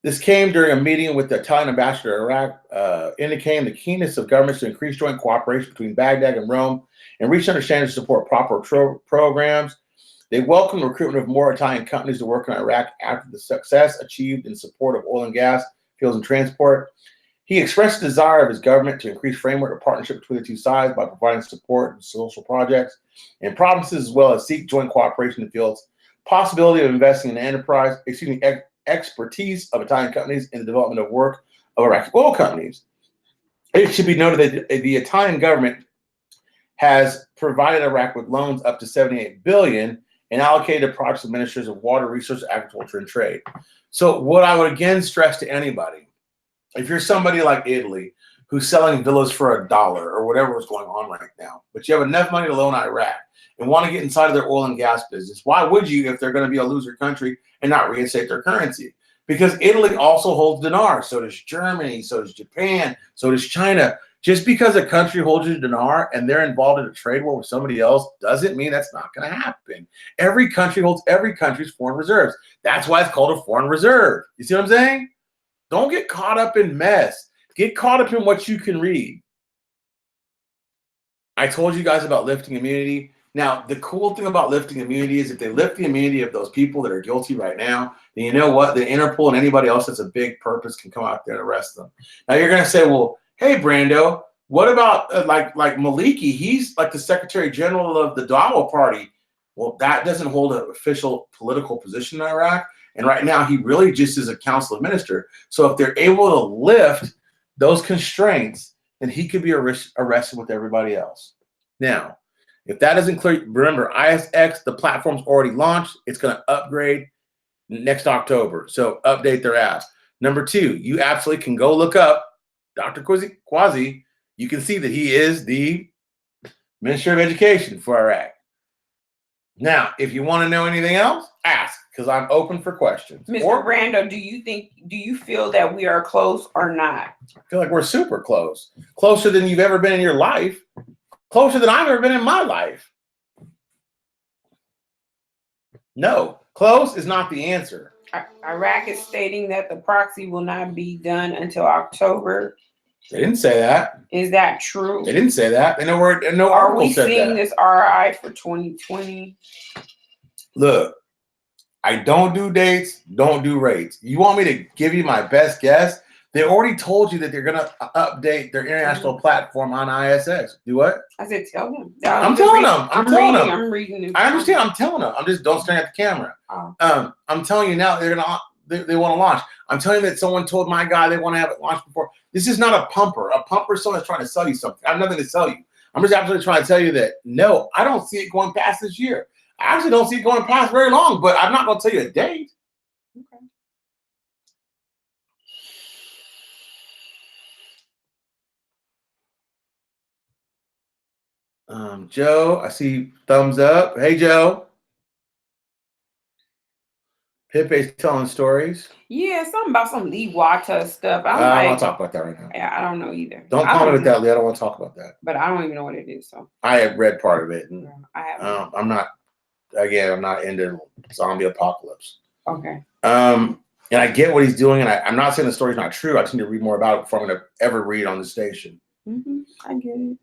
Speaker 1: This came during a meeting with the Italian ambassador to Iraq, indicating the keenness of governments to increase joint cooperation between Baghdad and Rome and reach understanding to support proper programs. They welcomed the recruitment of more Italian companies to work in Iraq after the success achieved in support of oil and gas, fuels, and transport. He expressed the desire of his government to increase framework of partnership between the two sides by providing support in social projects and provinces, as well as seek joint cooperation in the fields, possibility of investing in enterprise, expertise of Italian companies in the development of work of Iraqi oil companies. It should be noted that the Italian government has provided Iraq with loans up to $78 billion and allocated projects to ministers of water, resources, agriculture, and trade. So what I would again stress to anybody, if you're somebody like Italy who's selling villas for $1 or whatever is going on right now, but you have enough money to loan Iraq and want to get inside of their oil and gas business, why would you if they're going to be a loser country and not reinstate their currency? Because Italy also holds dinar. So does Germany. So does Japan. So does China. Just because a country holds a dinar and they're involved in a trade war with somebody else doesn't mean that's not going to happen. Every country holds every country's foreign reserves. That's why it's called a foreign reserve. You see what I'm saying? Don't get caught up in mess. Get caught up in what you can read. I told you guys about lifting immunity. Now, the cool thing about lifting immunity is if they lift the immunity of those people that are guilty right now, then you know what? The Interpol and anybody else that's a big purpose can come out there and arrest them. Now, you're going to say, well, hey, Brando, what about like Maliki? He's like the Secretary General of the Dawa Party. Well, that doesn't hold an official political position in Iraq. And right now, he really just is a council of minister. So if they're able to lift those constraints, then he could be arrested with everybody else. Now, if that isn't clear, remember, ISX, the platform's already launched. It's going to upgrade next October. So update their apps. Number 2, you absolutely can go look up Dr. Quasi. You can see that he is the Minister of Education for Iraq. Now, if you want to know anything else, ask, because I'm open for questions.
Speaker 2: Mr. Brando, do you feel that we are close or not?
Speaker 1: I feel like we're super close. Closer than you've ever been in your life. Closer than I've ever been in my life. No, close is not the answer.
Speaker 2: Iraq is stating that the proxy will not be done until October.
Speaker 1: They didn't say that.
Speaker 2: Is that true?
Speaker 1: They didn't say that. No article said that.
Speaker 2: Are we seeing this RI for 2020?
Speaker 1: Look, I don't do dates, don't do rates. You want me to give you my best guess? They already told you that they're going to update their international platform on ISX. Do what?
Speaker 2: I said, tell them.
Speaker 1: I'm telling them.
Speaker 2: I'm reading it.
Speaker 1: I understand. I'm telling them. I'm just don't stare at the camera.
Speaker 2: Oh.
Speaker 1: I'm telling you now they want to launch. I'm telling you that someone told my guy they want to have it launched before. This is not a pumper. A pumper is someone that's trying to sell you something. I have nothing to sell you. I'm just absolutely trying to tell you that, no, I don't see it going past this year. I actually don't see it going past very long, but I'm not going to tell you a date.
Speaker 2: Okay.
Speaker 1: Joe, I see thumbs up. Hey, Joe. Pepe's telling stories.
Speaker 2: Yeah, something about some Lee Wata stuff.
Speaker 1: I don't want to talk about that right now.
Speaker 2: Yeah, I don't know either.
Speaker 1: Don't comment with that, Lee. I don't want to talk about that.
Speaker 2: But I don't even know what it is. So
Speaker 1: I have read part of it. And,
Speaker 2: I haven't.
Speaker 1: I'm not into zombie apocalypse.
Speaker 2: Okay.
Speaker 1: And I get what he's doing, and I'm not saying the story's not true. I just need to read more about it before I'm going to ever read on the station.
Speaker 2: Mm-hmm. I get it.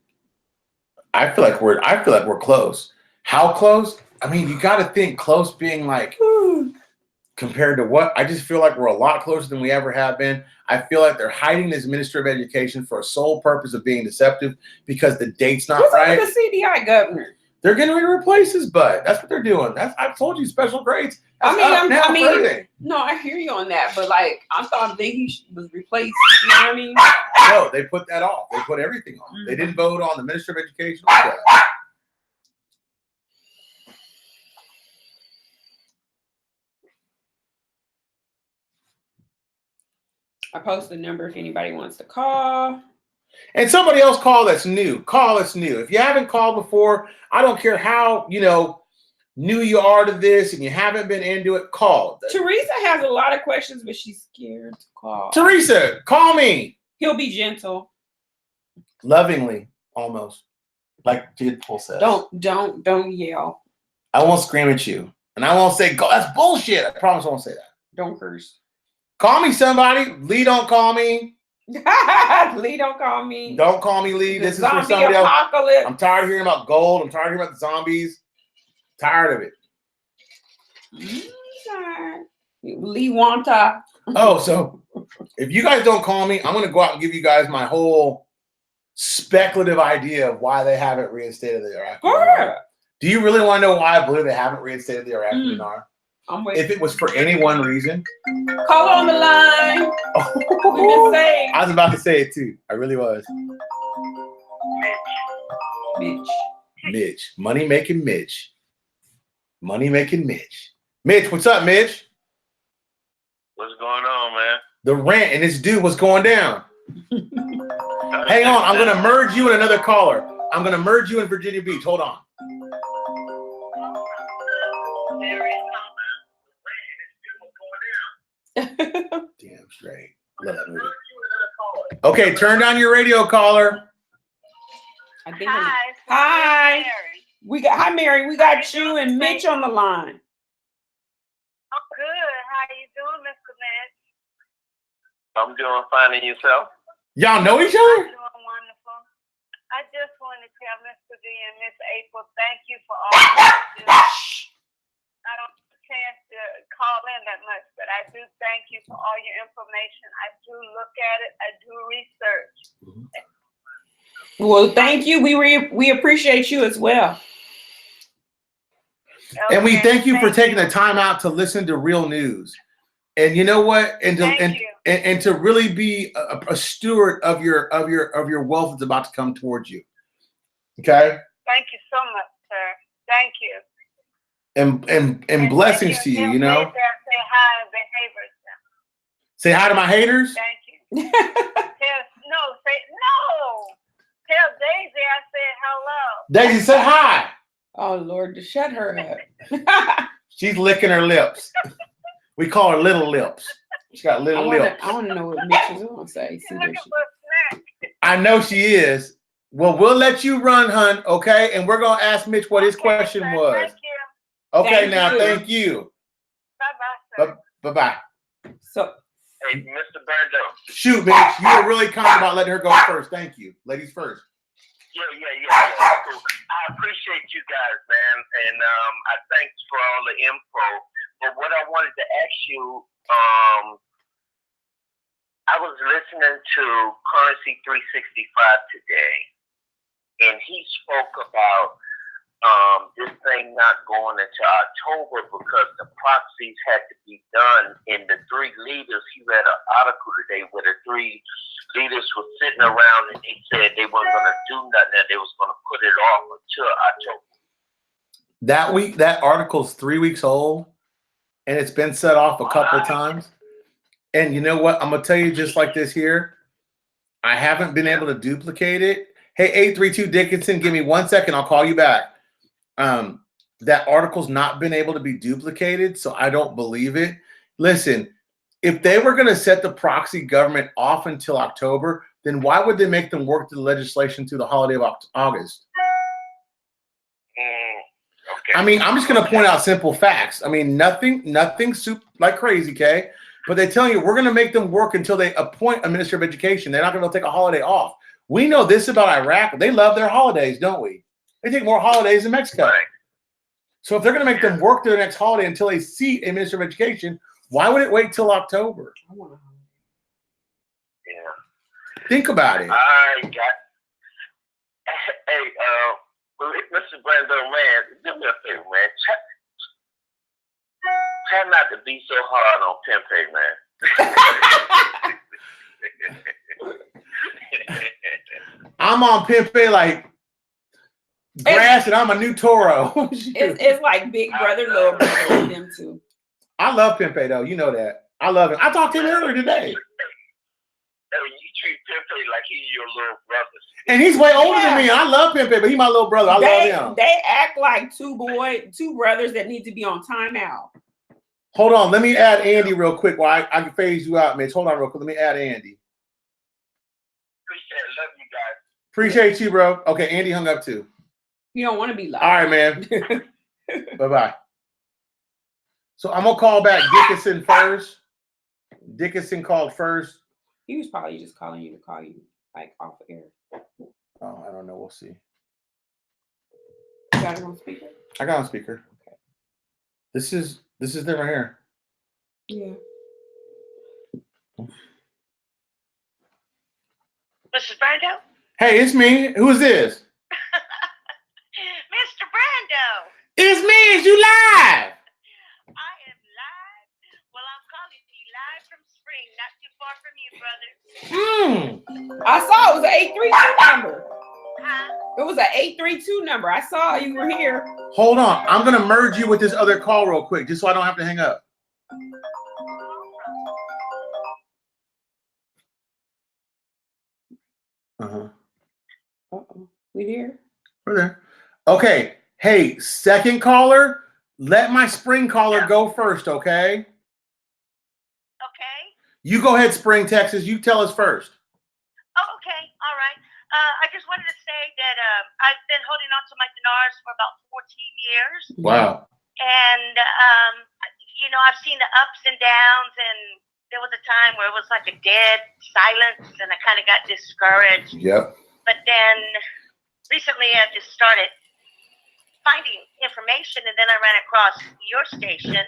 Speaker 1: I feel like we're close. How close? I mean, you got to think close being like compared to what? I just feel like we're a lot closer than we ever have been. I feel like they're hiding this Minister of Education for a sole purpose of being deceptive because the date's not right.
Speaker 2: Who's the CDI governor?
Speaker 1: They're getting ready to replace his butt. That's what they're doing. I've told you, special grades.
Speaker 2: No, I hear you on that, but like I thought that he was replaced. You know what I mean?
Speaker 1: No, they put that off. They put everything on. They didn't vote on the Minister of Education.
Speaker 2: I post the number if anybody wants to call.
Speaker 1: And somebody else that's new. Call that's new. If you haven't called before, I don't care how, new you are to this and you haven't been into it, call.
Speaker 2: Teresa has a lot of questions, but she's scared to call.
Speaker 1: Teresa, call me.
Speaker 2: He'll be gentle.
Speaker 1: Lovingly, almost. Like Deadpool says.
Speaker 2: Don't yell.
Speaker 1: I won't scream at you. And I won't say, that's bullshit. I promise I won't say that.
Speaker 2: Don't curse.
Speaker 1: Call me somebody. Lee, don't call me.
Speaker 2: Lee, don't call me.
Speaker 1: Don't call me Lee.
Speaker 2: The
Speaker 1: This is for
Speaker 2: zombie
Speaker 1: somebody
Speaker 2: apocalypse.
Speaker 1: else. I'm tired of hearing about gold. I'm tired of hearing about the zombies. Tired of it.
Speaker 2: Lee Wanta.
Speaker 1: Oh, so if you guys don't call me, I'm going to go out and give you guys my whole speculative idea of why they haven't reinstated the Iraqi dinar. Do you really want to know why I believe they haven't reinstated the Iraqi dinar?
Speaker 2: I'm waiting.
Speaker 1: If it was for any one reason.
Speaker 2: Call on the line. We've been saying.
Speaker 1: I was about to say it too. I really was. Mitch. Money making Mitch. Money making Mitch. Mitch, what's up, Mitch?
Speaker 3: What's going on, man?
Speaker 1: The rant and this dude was going down. Hang on, I'm going to merge you and another caller. I'm going to merge you in Virginia Beach. Hold on. Damn straight. Love that movie. Okay, turn down your radio, caller.
Speaker 2: I think hi. Hi, Mary. We got you and Mitch on the line.
Speaker 4: I'm good. How you doing, Mr. Mitch?
Speaker 3: I'm doing fine, and yourself?
Speaker 1: Y'all know each other?
Speaker 4: I'm doing wonderful. I just want to tell Mr. D and Miss April, thank you for all you do. I don't have a chance to call in that much, but I do thank you for all your information. I do look at it. I do research.
Speaker 2: Well, thank you. We appreciate you as well.
Speaker 4: Okay,
Speaker 1: and we thank you for taking the time out to listen to real news. And you know what? And to really be a steward of your wealth that's about to come towards you. Okay?
Speaker 4: Thank you so much, sir. Thank you.
Speaker 1: And blessings to you, you know.
Speaker 4: Say hi and behave yourself.
Speaker 1: Say hi to my haters.
Speaker 4: Thank you. Tell Daisy I said hello.
Speaker 1: Daisy, say hi.
Speaker 2: Oh Lord, to shut her up.
Speaker 1: She's licking her lips. We call her little lips. She got little lips.
Speaker 2: I want to know what Mitch is going to say.
Speaker 1: I know she is. Well, we'll let you run, hun, okay? And we're going to ask Mitch what his question was.
Speaker 4: Thank you.
Speaker 1: Okay, thank you.
Speaker 4: Bye-bye, sir.
Speaker 1: Bye-bye.
Speaker 2: So,
Speaker 3: hey, Mr. Brando.
Speaker 1: Shoot, Mitch. You were really kind about letting her go first. Thank you. Ladies first.
Speaker 3: Yeah. Cool. I appreciate you guys, man. And I thanks for all the info. But what I wanted to ask you, I was listening to Currency 365 today, and he spoke about this thing not going into October because the proxies had to be done. And the three leaders, he read an article today where the three leaders were sitting around and they said they weren't going to do nothing, and they was going to put it off until October.
Speaker 1: That article's 3 weeks old, and it's been set off a couple of times. And you know what? I'm going to tell you just like this here. I haven't been able to duplicate it. Hey, 832 Dickinson, give me 1 second. I'll call you back. That article's not been able to be duplicated, so I don't believe it. Listen, if they were going to set the proxy government off until October, then why would they make them work through the legislation through the holiday of August?
Speaker 3: Okay.
Speaker 1: I mean, I'm just going to point out simple facts. I mean, nothing super like crazy, okay? But they're telling you we're going to make them work until they appoint a minister of education. They're not going to take a holiday off. We know this about Iraq. They love their holidays, don't we? They take more holidays than Mexico. Right. So if they're going to make them work their next holiday until they seat a minister of education, why would it wait till October?
Speaker 3: Yeah.
Speaker 1: Think about it.
Speaker 3: Hey, Mr. Brando, man, do me a favor, man. Try not to be so hard on Pempe, man.
Speaker 1: I'm on Pempe like grass, and I'm a new Toro.
Speaker 2: it's like big brother, little brother with them too.
Speaker 1: I love Pempe though. You know that. I love him. I talked to him earlier today.
Speaker 3: Hey, you treat Pempe like he's your little brother.
Speaker 1: And he's way older than me. I love Pempe, but he's my little brother. I love him.
Speaker 2: They act like two brothers that need to be on timeout.
Speaker 1: Hold on. Let me add Andy real quick while I can phase you out, Mitch. Hold on real quick. Let me add Andy.
Speaker 3: Appreciate it. Love you guys.
Speaker 1: Appreciate you, bro. Okay, Andy hung up too.
Speaker 2: You don't want to be live.
Speaker 1: All right, man. Bye-bye. So I'm going to call back Dickinson first. Dickinson called first.
Speaker 2: He was probably just calling you to call you like off air.
Speaker 1: Oh, I don't know. We'll see.
Speaker 2: You got it on speaker?
Speaker 1: I got on speaker.
Speaker 2: Okay.
Speaker 1: This is them right here.
Speaker 2: Yeah.
Speaker 4: Mrs. Brando?
Speaker 1: Hey, it's me. Who is this?
Speaker 4: Mr. Brando!
Speaker 1: It's me. It's you live.
Speaker 4: I am live. Well, I'm calling you live from Spring, not too far from you, brother.
Speaker 2: I saw it was an 832 number.
Speaker 4: Huh?
Speaker 2: It was an 832 number. I saw you were here.
Speaker 1: Hold on. I'm gonna merge you with this other call real quick, just so I don't have to hang up. Uh-huh.
Speaker 2: Uh-oh. We here?
Speaker 1: We're there. Okay. Hey, second caller, let my Spring caller go first, okay?
Speaker 4: Okay.
Speaker 1: You go ahead, Spring, Texas. You tell us first.
Speaker 4: Oh, okay. All right. I just wanted to say that I've been holding on to my dinars for about 14 years.
Speaker 1: Wow.
Speaker 4: And, I've seen the ups and downs, and there was a time where it was like a dead silence, and I kind of got discouraged.
Speaker 1: Yep.
Speaker 4: But then recently I just started finding information, and then I ran across your station,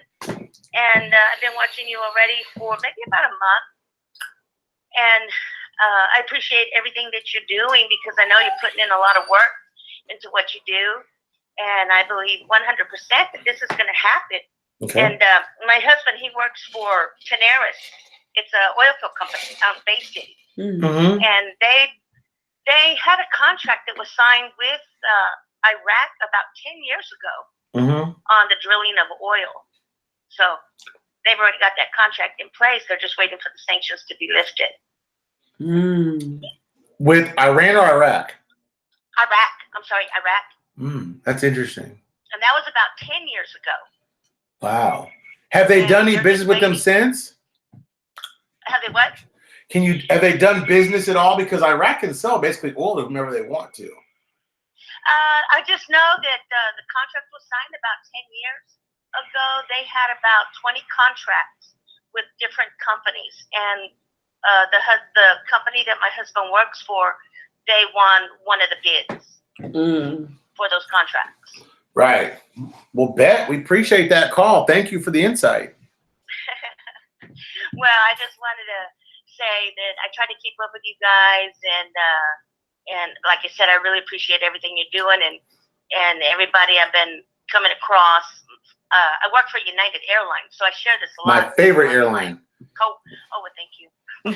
Speaker 4: and I've been watching you already for maybe about a month. And I appreciate everything that you're doing, because I know you're putting in a lot of work into what you do. And I believe 100% that this is going to happen.
Speaker 1: Okay.
Speaker 4: And my husband, he works for Tenaris. It's an oil field company out in Bay City.
Speaker 1: Mm-hmm.
Speaker 4: And they had a contract that was signed with Iraq about 10 years ago on the drilling of oil. So they've already got that contract in place. They're just waiting for the sanctions to be lifted.
Speaker 1: With Iran or Iraq?
Speaker 4: Iraq. I'm sorry, Iraq.
Speaker 1: That's interesting.
Speaker 4: And that was about 10 years ago.
Speaker 1: Wow. Have they done any business with them since?
Speaker 4: Have they what?
Speaker 1: Have they done business at all? Because Iraq can sell basically oil to whomever they want to.
Speaker 4: I just know that the contract was signed about 10 years ago. They had about 20 contracts with different companies. And the company that my husband works for, they won one of the bids for those contracts.
Speaker 1: Right. Well, Bet, we appreciate that call. Thank you for the insight.
Speaker 4: Well, I just wanted to say that I try to keep up with you guys, and like I said, I really appreciate everything you're doing, and everybody I've been coming across. I work for United Airlines, so I share this a lot.
Speaker 1: My favorite airline.
Speaker 4: Oh, well, thank you. Well,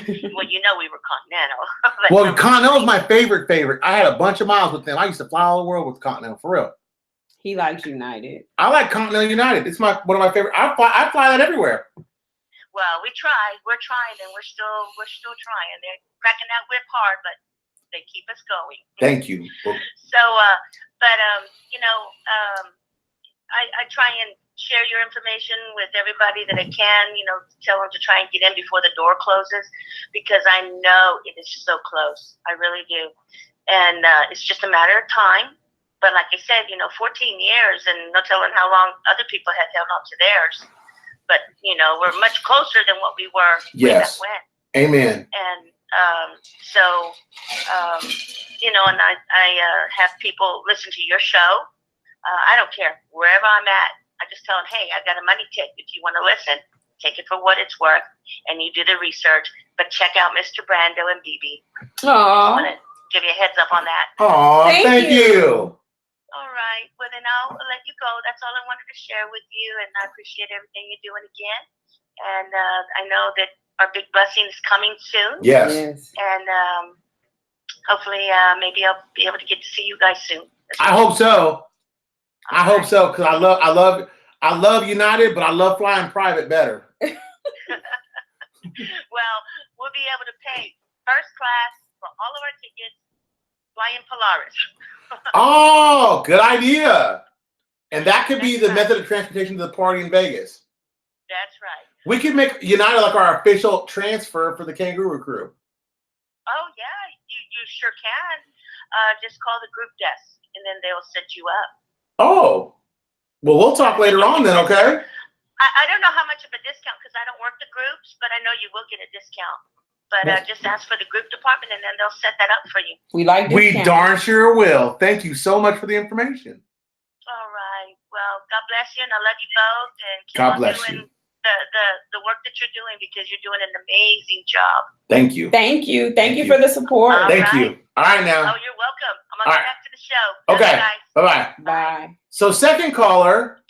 Speaker 4: we were Continental.
Speaker 1: Well, Continental's my favorite. I had a bunch of miles with them. I used to fly all the world with Continental, for real.
Speaker 2: He likes United.
Speaker 1: I like Continental United. It's one of my favorite. I fly that everywhere.
Speaker 4: Well, we try. We're trying, and we're still trying. They're cracking that whip hard, but they keep us going.
Speaker 1: Thank you.
Speaker 4: So, I try and share your information with everybody that I can. Tell them to try and get in before the door closes, because I know it is so close. I really do, and it's just a matter of time. But like I said, 14 years, and no telling how long other people had held on to theirs. But, we're much closer than what we were way back when.
Speaker 1: Amen.
Speaker 4: And and I have people listen to your show. I don't care. Wherever I'm at, I just tell them, hey, I've got a money tip. If you want to listen, take it for what it's worth. And you do the research. But check out Mr. Brando and BB. I want to give you a heads up on that.
Speaker 1: Oh, thank you.
Speaker 4: All right. Well, then I'll let you go. That's all I wanted to share with you, and I appreciate everything you're doing again. And I know that our big blessing is coming soon.
Speaker 1: Yes.
Speaker 4: And hopefully, maybe I'll be able to get to see you guys soon.
Speaker 1: I hope so. I hope so, because I love United, but I love flying private better.
Speaker 4: Well, we'll be able to pay first class for all of our tickets flying Polaris.
Speaker 1: Oh, good idea. And that could be the method of transportation to the party in Vegas.
Speaker 4: That's right.
Speaker 1: We could make United like our official transfer for the Kangaroo Crew.
Speaker 4: Oh, yeah, you sure can. Just call the group desk, and then they'll set you up.
Speaker 1: Oh, well, we'll talk later on then, okay?
Speaker 5: I don't know how much of a discount because I don't work the groups, but I know you will get a discount. But just ask for the group department, and then they'll set that up for you.
Speaker 2: We like
Speaker 1: We
Speaker 2: discounts.
Speaker 1: darn sure will. Thank you so much for the information.
Speaker 5: All right. Well, God bless you, and I love you both. And keep
Speaker 1: God
Speaker 5: on
Speaker 1: bless
Speaker 5: doing
Speaker 1: you.
Speaker 5: the work that you're doing because you're doing an amazing job.
Speaker 1: Thank you.
Speaker 2: Thank you. Thank you
Speaker 1: you.
Speaker 2: for the support.
Speaker 1: Thank you. All right now.
Speaker 5: Oh, you're welcome. I'm
Speaker 1: All
Speaker 5: gonna
Speaker 1: right.
Speaker 5: go back to the show. Love
Speaker 1: Okay.
Speaker 5: you guys.
Speaker 1: Bye-bye.
Speaker 2: Bye.
Speaker 1: So second caller.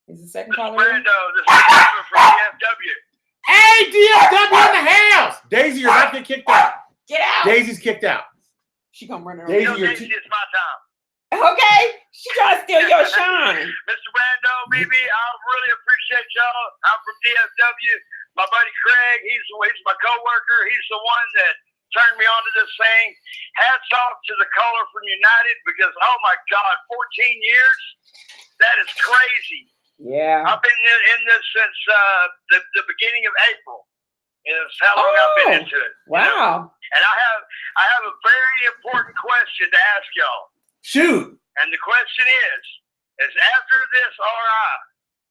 Speaker 2: Is the second caller?
Speaker 3: Brando, this is Kevin from DFW.
Speaker 1: Hey, DFW in the house. Daisy, you're about to get kicked out.
Speaker 2: Get out.
Speaker 1: Daisy's kicked out.
Speaker 2: She come running
Speaker 1: Daisy,
Speaker 2: over.
Speaker 1: you're
Speaker 3: It's my time.
Speaker 2: Okay. She trying to steal your shine.
Speaker 3: Mr. Brando, BB, I really appreciate y'all. I'm from DFW. My buddy Craig, he's my coworker. He's the one that turned me on to this thing. Hats off to the caller from United because, oh my God, 14 years? That is crazy.
Speaker 2: Yeah.
Speaker 3: I've been in this since the beginning of April. Is how long I've been into it.
Speaker 2: Wow.
Speaker 3: You know? And I have a very important question to ask y'all.
Speaker 1: Shoot.
Speaker 3: And the question is after this RI,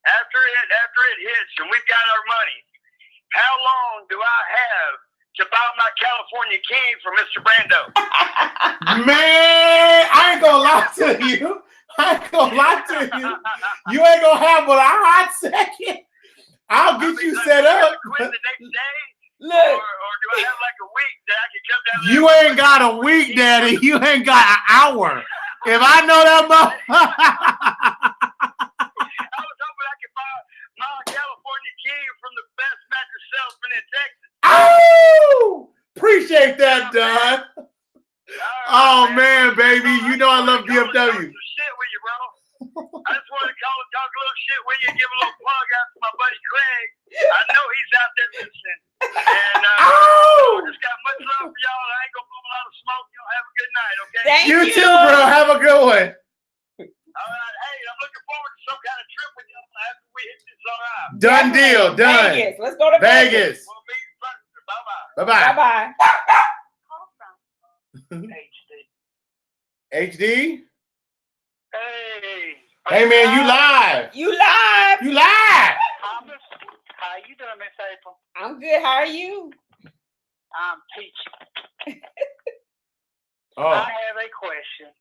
Speaker 3: after it hits and we've got our money, how long do I have to buy my California King from Mr. Brando?
Speaker 1: Man, I ain't gonna lie to you. I ain't gonna lie to you. You ain't gonna have but a hot second. I'll get you set up.
Speaker 3: Quit the next day,
Speaker 2: Look.
Speaker 3: or do I have like a week that I can come down there?
Speaker 1: You ain't got a week, Daddy. You ain't got an hour. If I know that
Speaker 3: I was hoping I could buy my California King from the best mattress salesman in Texas.
Speaker 1: Oh, appreciate that, Don. Oh man, baby, you know I love DFW.
Speaker 3: Talk some shit with you, bro. I just wanted to call and talk a little shit with you and give a little plug out to my buddy Craig. I know he's out there listening. And I just got much love for y'all. I ain't gonna blow a lot of smoke. Y'all have a good night, okay?
Speaker 2: Thank
Speaker 1: You
Speaker 2: you.
Speaker 1: too, bro. Have a good one.
Speaker 3: All right. Hey, I'm looking forward to some kind of trip with y'all after we hit this. All right.
Speaker 1: Done deal. Done.
Speaker 2: Vegas. Let's go to Vegas.
Speaker 1: Vegas.
Speaker 3: We'll meet later. Bye-bye.
Speaker 1: Bye-bye.
Speaker 2: Bye-bye.
Speaker 5: Call from
Speaker 3: HD.
Speaker 1: HD?
Speaker 3: Hey.
Speaker 1: Hey, man, you live.
Speaker 2: You live.
Speaker 1: You live.
Speaker 3: Thomas, how you doing, Miss April?
Speaker 2: I'm good. How are you?
Speaker 3: I'm Peachy.
Speaker 1: Oh.
Speaker 3: I have a question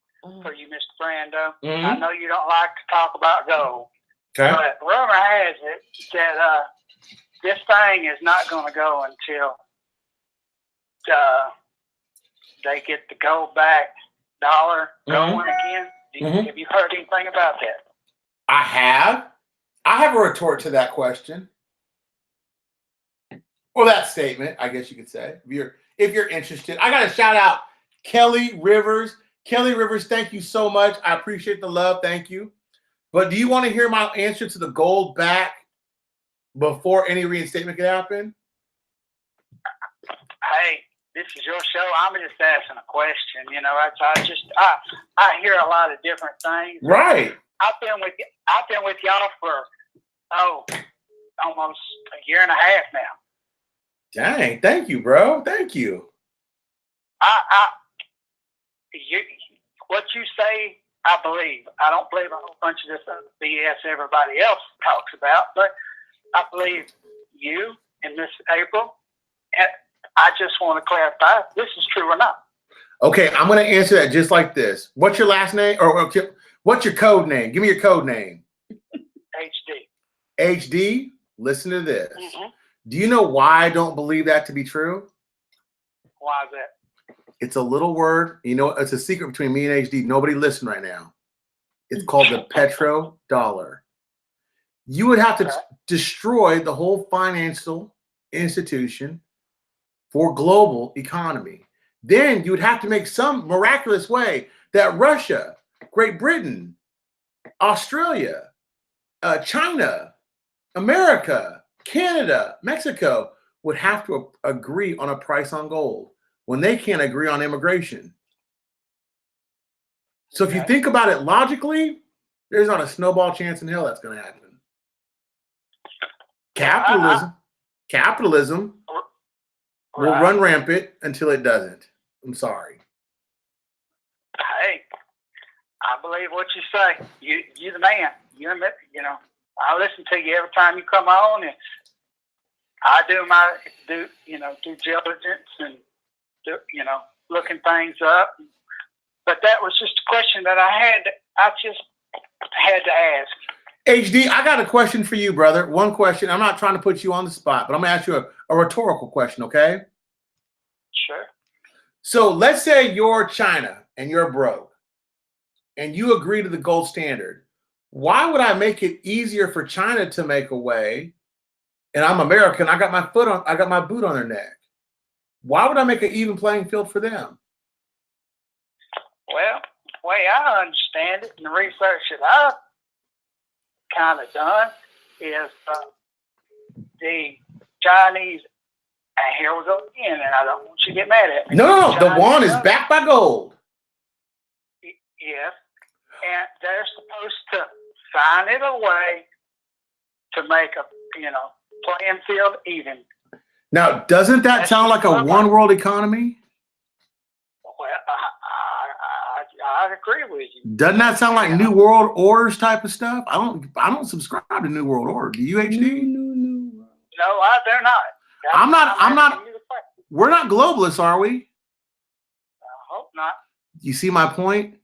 Speaker 3: for you, Mr. Brando.
Speaker 1: Mhm.
Speaker 3: I know you don't like to talk about gold,
Speaker 1: Okay.
Speaker 3: but rumor has it that this thing is not going to go until they get the gold back dollar going again. Have you heard anything about that?
Speaker 1: I have a retort to that question. Or that statement, I guess you could say. If you're interested. I got to shout out Kelly Rivers. Kelly Rivers, thank you so much. I appreciate the love. Thank you. But do you want to hear my answer to the gold back before any reinstatement can happen?
Speaker 3: Hey, this is your show. I'm just asking a question. You know, I hear a lot of different things.
Speaker 1: Right.
Speaker 3: I've been with y'all for almost a year and a half now.
Speaker 1: Dang. Thank you, bro. Thank you.
Speaker 3: What you say, I believe. I don't believe a whole bunch of this other BS everybody else talks about, but I believe you and Miss April. And I just want to clarify if this is true or not.
Speaker 1: Okay, I'm going to answer that just like this. What's your last name? Or what's your code name? Give me your code name.
Speaker 3: HD.
Speaker 1: HD, listen to this. Do you know why I don't believe that to be true?
Speaker 3: Why is that?
Speaker 1: It's a little word. You know, it's a secret between me and HD. Nobody listen right now. It's called the petrodollar. You would have to destroy the whole financial institution for global economy. Then you would have to make some miraculous way that Russia, Great Britain, Australia, China, America, Canada, Mexico would have to agree on a price on gold when they can't agree on immigration. So if you think about it logically, there's not a snowball chance in hell that's going to happen. Capitalism will run rampant until it doesn't. I'm sorry.
Speaker 3: Hey, I believe what you say. You're the man. You know,
Speaker 6: I listen to you every time you come on, and I do my due diligence and looking things up. But that was just a question that I just had to ask.
Speaker 1: HD, I got a question for you, brother. One question. I'm not trying to put you on the spot, but I'm gonna ask you a rhetorical question, okay?
Speaker 6: Sure.
Speaker 1: So let's say you're China and you're broke, and you agree to the gold standard. Why would I make it easier for China to make a way? And I'm American. I got my boot on their neck. Why would I make an even playing field for them?
Speaker 6: Well, the way I understand it, and the research that I've kind of done is the Chinese. And here we go again, and I don't want you to get mad at me.
Speaker 1: No, the yuan is backed by gold.
Speaker 6: Yes, and they're supposed to find it a way to make a playing field even.
Speaker 1: Now, doesn't that sound like a one world economy?
Speaker 6: Well, I agree with you.
Speaker 1: Doesn't that sound like New World Orders type of stuff? I don't subscribe to New World Order. Do you, HD?
Speaker 6: No, they're not.
Speaker 1: I'm not. We're not globalists, are we?
Speaker 6: I hope not.
Speaker 1: You see my point?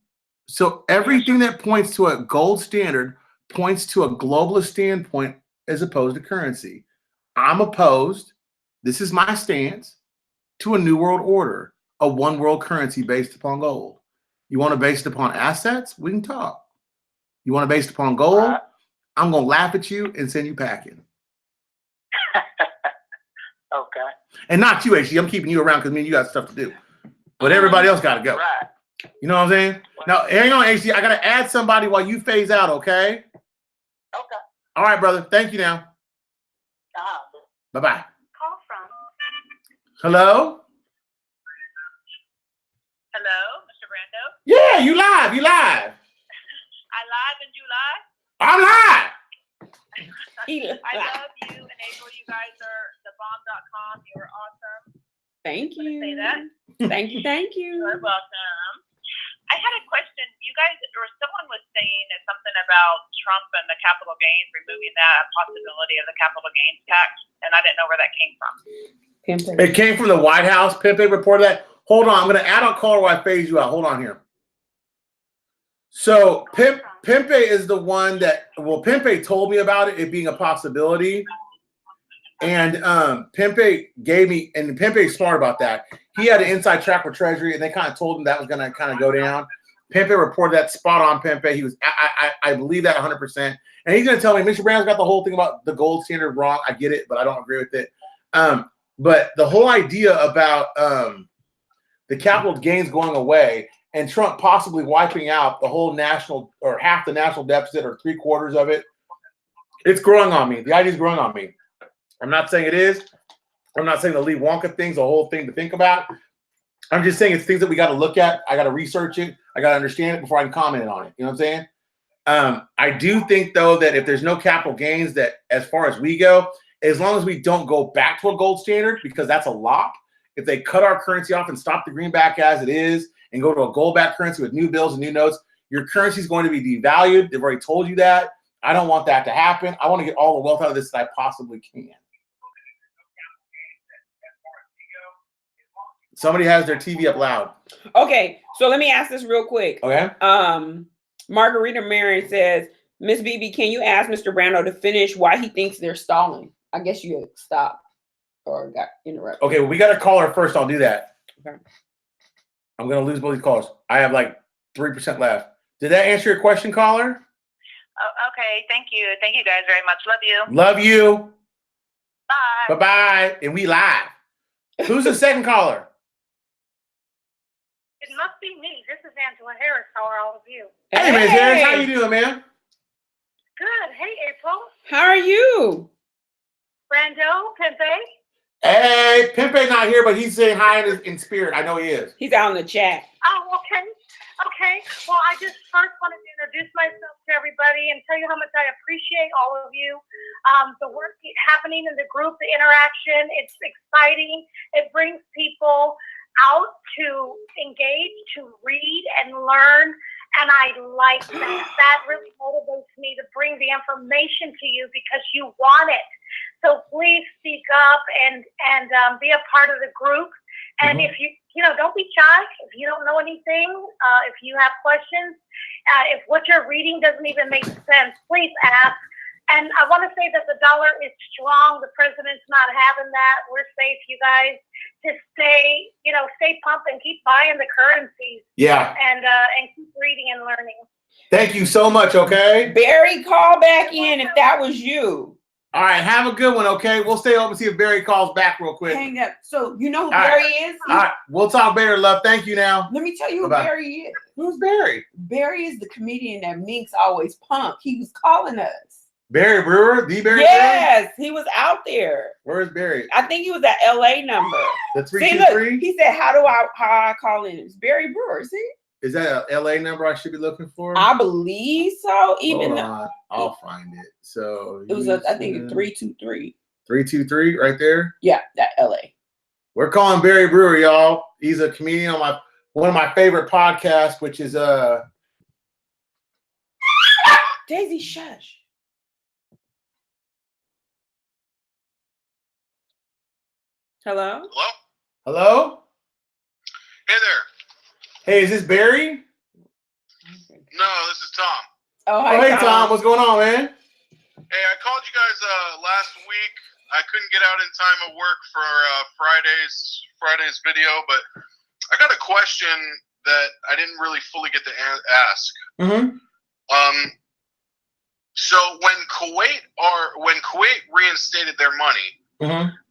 Speaker 1: So everything that points to a gold standard points to a globalist standpoint as opposed to currency. I'm opposed. This is my stance to a new world order, a one world currency based upon gold. You want to base it upon assets? We can talk. You want to base it upon gold? Right. I'm going to laugh at you and send you packing.
Speaker 6: Okay.
Speaker 1: And not you, HD. I'm keeping you around because you got stuff to do. But everybody else got to go.
Speaker 6: Right.
Speaker 1: You know what I'm saying? Now, hang on, HD. I got to add somebody while you phase out, okay?
Speaker 6: Okay.
Speaker 1: All right, brother. Thank you now. Bye-bye.
Speaker 4: Call from.
Speaker 1: Hello?
Speaker 5: Hello, Mr. Brando?
Speaker 1: Yeah, you live. You live.
Speaker 5: I live and you live?
Speaker 1: I'm live.
Speaker 5: I love you and April. You guys are thebomb.com. You're awesome.
Speaker 2: Thank you.
Speaker 5: Say that.
Speaker 2: Thank you. Thank you.
Speaker 5: You're welcome. I had a question. You guys, or someone was saying something about Trump and the capital gains, removing that possibility of the capital gains tax, and I didn't know where that came from.
Speaker 1: It came from the White House. Pepe reported that. Hold on. I'm going to add on caller while I phase you out. Hold on here. So Pempe is the one that, Pempe told me about it being a possibility. And Pempe gave me, and Pempe's smart about that. He had an inside track with Treasury, and they kind of told him that was going to kind of go down. Pempe reported that spot on. Pempe, he was, I believe that 100%. And he's going to tell me, Mr. Brown's got the whole thing about the gold standard wrong. I get it, but I don't agree with it. But the whole idea about the capital gains going away and Trump possibly wiping out the whole national or half the national deficit or 3/4 of it, it's growing on me. The idea is growing on me. I'm not saying it is. I'm not saying the Lee Wonka thing's a whole thing to think about. I'm just saying it's things that we got to look at. I got to research it. I got to understand it before I can comment on it. You know what I'm saying? I do think, though, that if there's no capital gains, that as far as we go, as long as we don't go back to a gold standard, because that's a lot. If they cut our currency off and stop the greenback as it is and go to a gold-backed currency with new bills and new notes, your currency is going to be devalued. They've already told you that. I don't want that to happen. I want to get all the wealth out of this that I possibly can. Somebody has their TV up loud.
Speaker 2: Okay, so let me ask this real quick.
Speaker 1: Okay.
Speaker 2: Margarita Marion says, Miss BB, can you ask Mr. Brando to finish why he thinks they're stalling? I guess you stopped or got interrupted.
Speaker 1: Okay, well, we got a caller first. I'll do that.
Speaker 2: Okay.
Speaker 1: I'm going to lose both these calls. I have like 3% left. Did that answer your question, caller?
Speaker 5: Oh, okay, thank you. Thank you guys very much. Love you.
Speaker 1: Love you.
Speaker 5: Bye.
Speaker 1: Bye-bye. And we live. Who's the second caller?
Speaker 4: It must be me. This is Angela Harris. How are all of you?
Speaker 1: Hey, Ms. Harris. How you doing, man?
Speaker 4: Good. Hey, April.
Speaker 2: How are you?
Speaker 4: Brando, Pepe.
Speaker 1: Hey, Pempe's not here, but he's saying hi in spirit. I know he is.
Speaker 2: He's out in the chat.
Speaker 4: Oh, okay. Okay. Well, I just first wanted to introduce myself to everybody and tell you how much I appreciate all of you. The work happening in the group, the interaction, it's exciting. It brings people out to engage, to read and learn And I like that. That really motivates me to bring the information to you because you want it. So please speak up and be a part of the group. And if you know, don't be shy. If you don't know anything, if you have questions, if what you're reading doesn't even make sense, please ask. And I want to say that the dollar is strong. The president's not having that. We're safe, you guys. Just stay pumped and keep buying the currencies.
Speaker 1: Yeah.
Speaker 4: And keep reading and learning.
Speaker 1: Thank you so much, okay?
Speaker 2: Barry, call back in if that was you.
Speaker 1: All right, have a good one, okay? We'll stay open, see if Barry calls back real quick.
Speaker 2: Hang up. So you know who
Speaker 1: All right.
Speaker 2: Barry is?
Speaker 1: All right, we'll talk Barry, love. Thank you now.
Speaker 2: Let me tell you who
Speaker 1: Bye-bye.
Speaker 2: Barry is.
Speaker 1: Who's Barry?
Speaker 2: Barry is the comedian that Minx always pumped. He was calling us.
Speaker 1: Barry Brewer? The Barry Brewer?
Speaker 2: Yes, he was out there.
Speaker 1: Where's Barry?
Speaker 2: I think he was at LA number.
Speaker 1: The
Speaker 2: See, look,
Speaker 1: 323?
Speaker 2: he said, how I call in? It's Barry Brewer, see?
Speaker 1: Is that a LA number I should be looking for?
Speaker 2: I believe so. Even
Speaker 1: Hold
Speaker 2: though
Speaker 1: on. I'll find it. So
Speaker 2: it was I think it's 323.
Speaker 1: 323 right there.
Speaker 2: Yeah, that LA.
Speaker 1: We're calling Barry Brewer, y'all. He's a comedian on one of my favorite podcasts, which is
Speaker 2: Daisy, shush. Hello?
Speaker 7: Hello?
Speaker 1: Hello?
Speaker 7: Hey there.
Speaker 1: Hey, is this Barry?
Speaker 7: No, this is Tom.
Speaker 2: Oh,
Speaker 1: Oh, hey Tom, what's going on, man?
Speaker 7: Hey, I called you guys last week. I couldn't get out in time at work for Friday's video, but I got a question that I didn't really fully get to ask. So when Kuwait reinstated their money,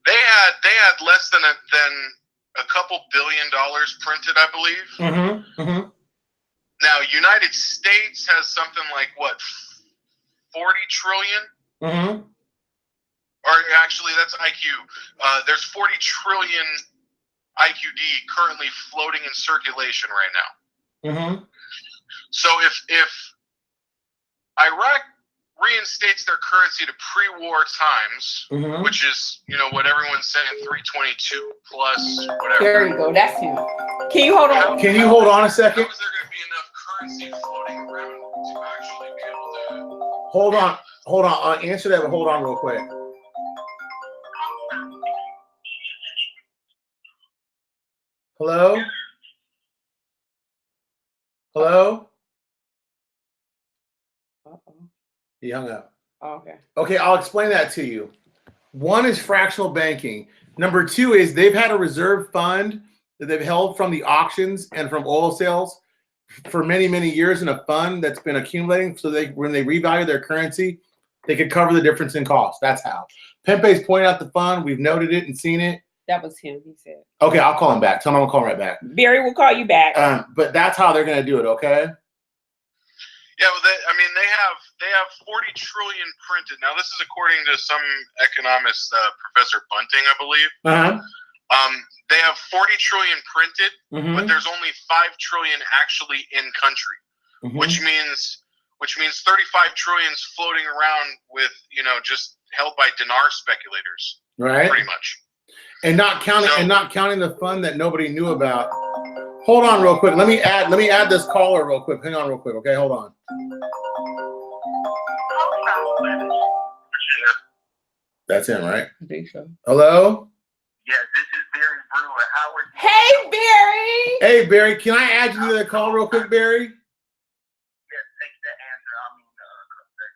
Speaker 7: they had less than a couple $1 billion printed, I believe. Now, United States has something like what, 40 trillion? Or actually, that's IQ. There's 40 trillion IQD currently floating in circulation right now. So if Iraq reinstates their currency to pre-war times, which is, what everyone's saying, 322 plus whatever.
Speaker 2: There you go. That's him. Can you hold on?
Speaker 1: Can you hold on a second?
Speaker 7: How is there going to be enough currency floating around to actually be able to...
Speaker 1: Hold on. I'll answer that, but hold on real quick. Hello? Hello? He hung up.
Speaker 2: Oh, okay.
Speaker 1: Okay, I'll explain that to you. One is fractional banking. Number two is they've had a reserve fund that they've held from the auctions and from oil sales for many, many years in a fund that's been accumulating so when they revalue their currency, they could cover the difference in cost. That's how. Pempe's pointed out the fund. We've noted it and seen it.
Speaker 2: That was him, he said.
Speaker 1: Okay, I'll call him back. Tell him I'm going to call him right back.
Speaker 2: Barry will call you back.
Speaker 1: But that's how they're going to do it, okay?
Speaker 7: Yeah, well, they have 40 trillion printed. Now, this is according to some economist, Professor Bunting, I believe. They have 40 trillion printed, but there's only 5 trillion actually in country, which means 35 trillion's floating around with, just held by dinar speculators,
Speaker 1: right?
Speaker 7: Pretty much.
Speaker 1: And not counting the fund that nobody knew about. Hold on real quick. Let me add this caller real quick. Hang on real quick. Okay, hold on. That's him, right?
Speaker 2: I think so.
Speaker 1: Hello?
Speaker 3: Yeah, this is Barry Brewer. How are you?
Speaker 2: Hey, Barry!
Speaker 1: Hey, Barry, can I add you to the call real quick, Barry?
Speaker 3: Yeah, take the answer.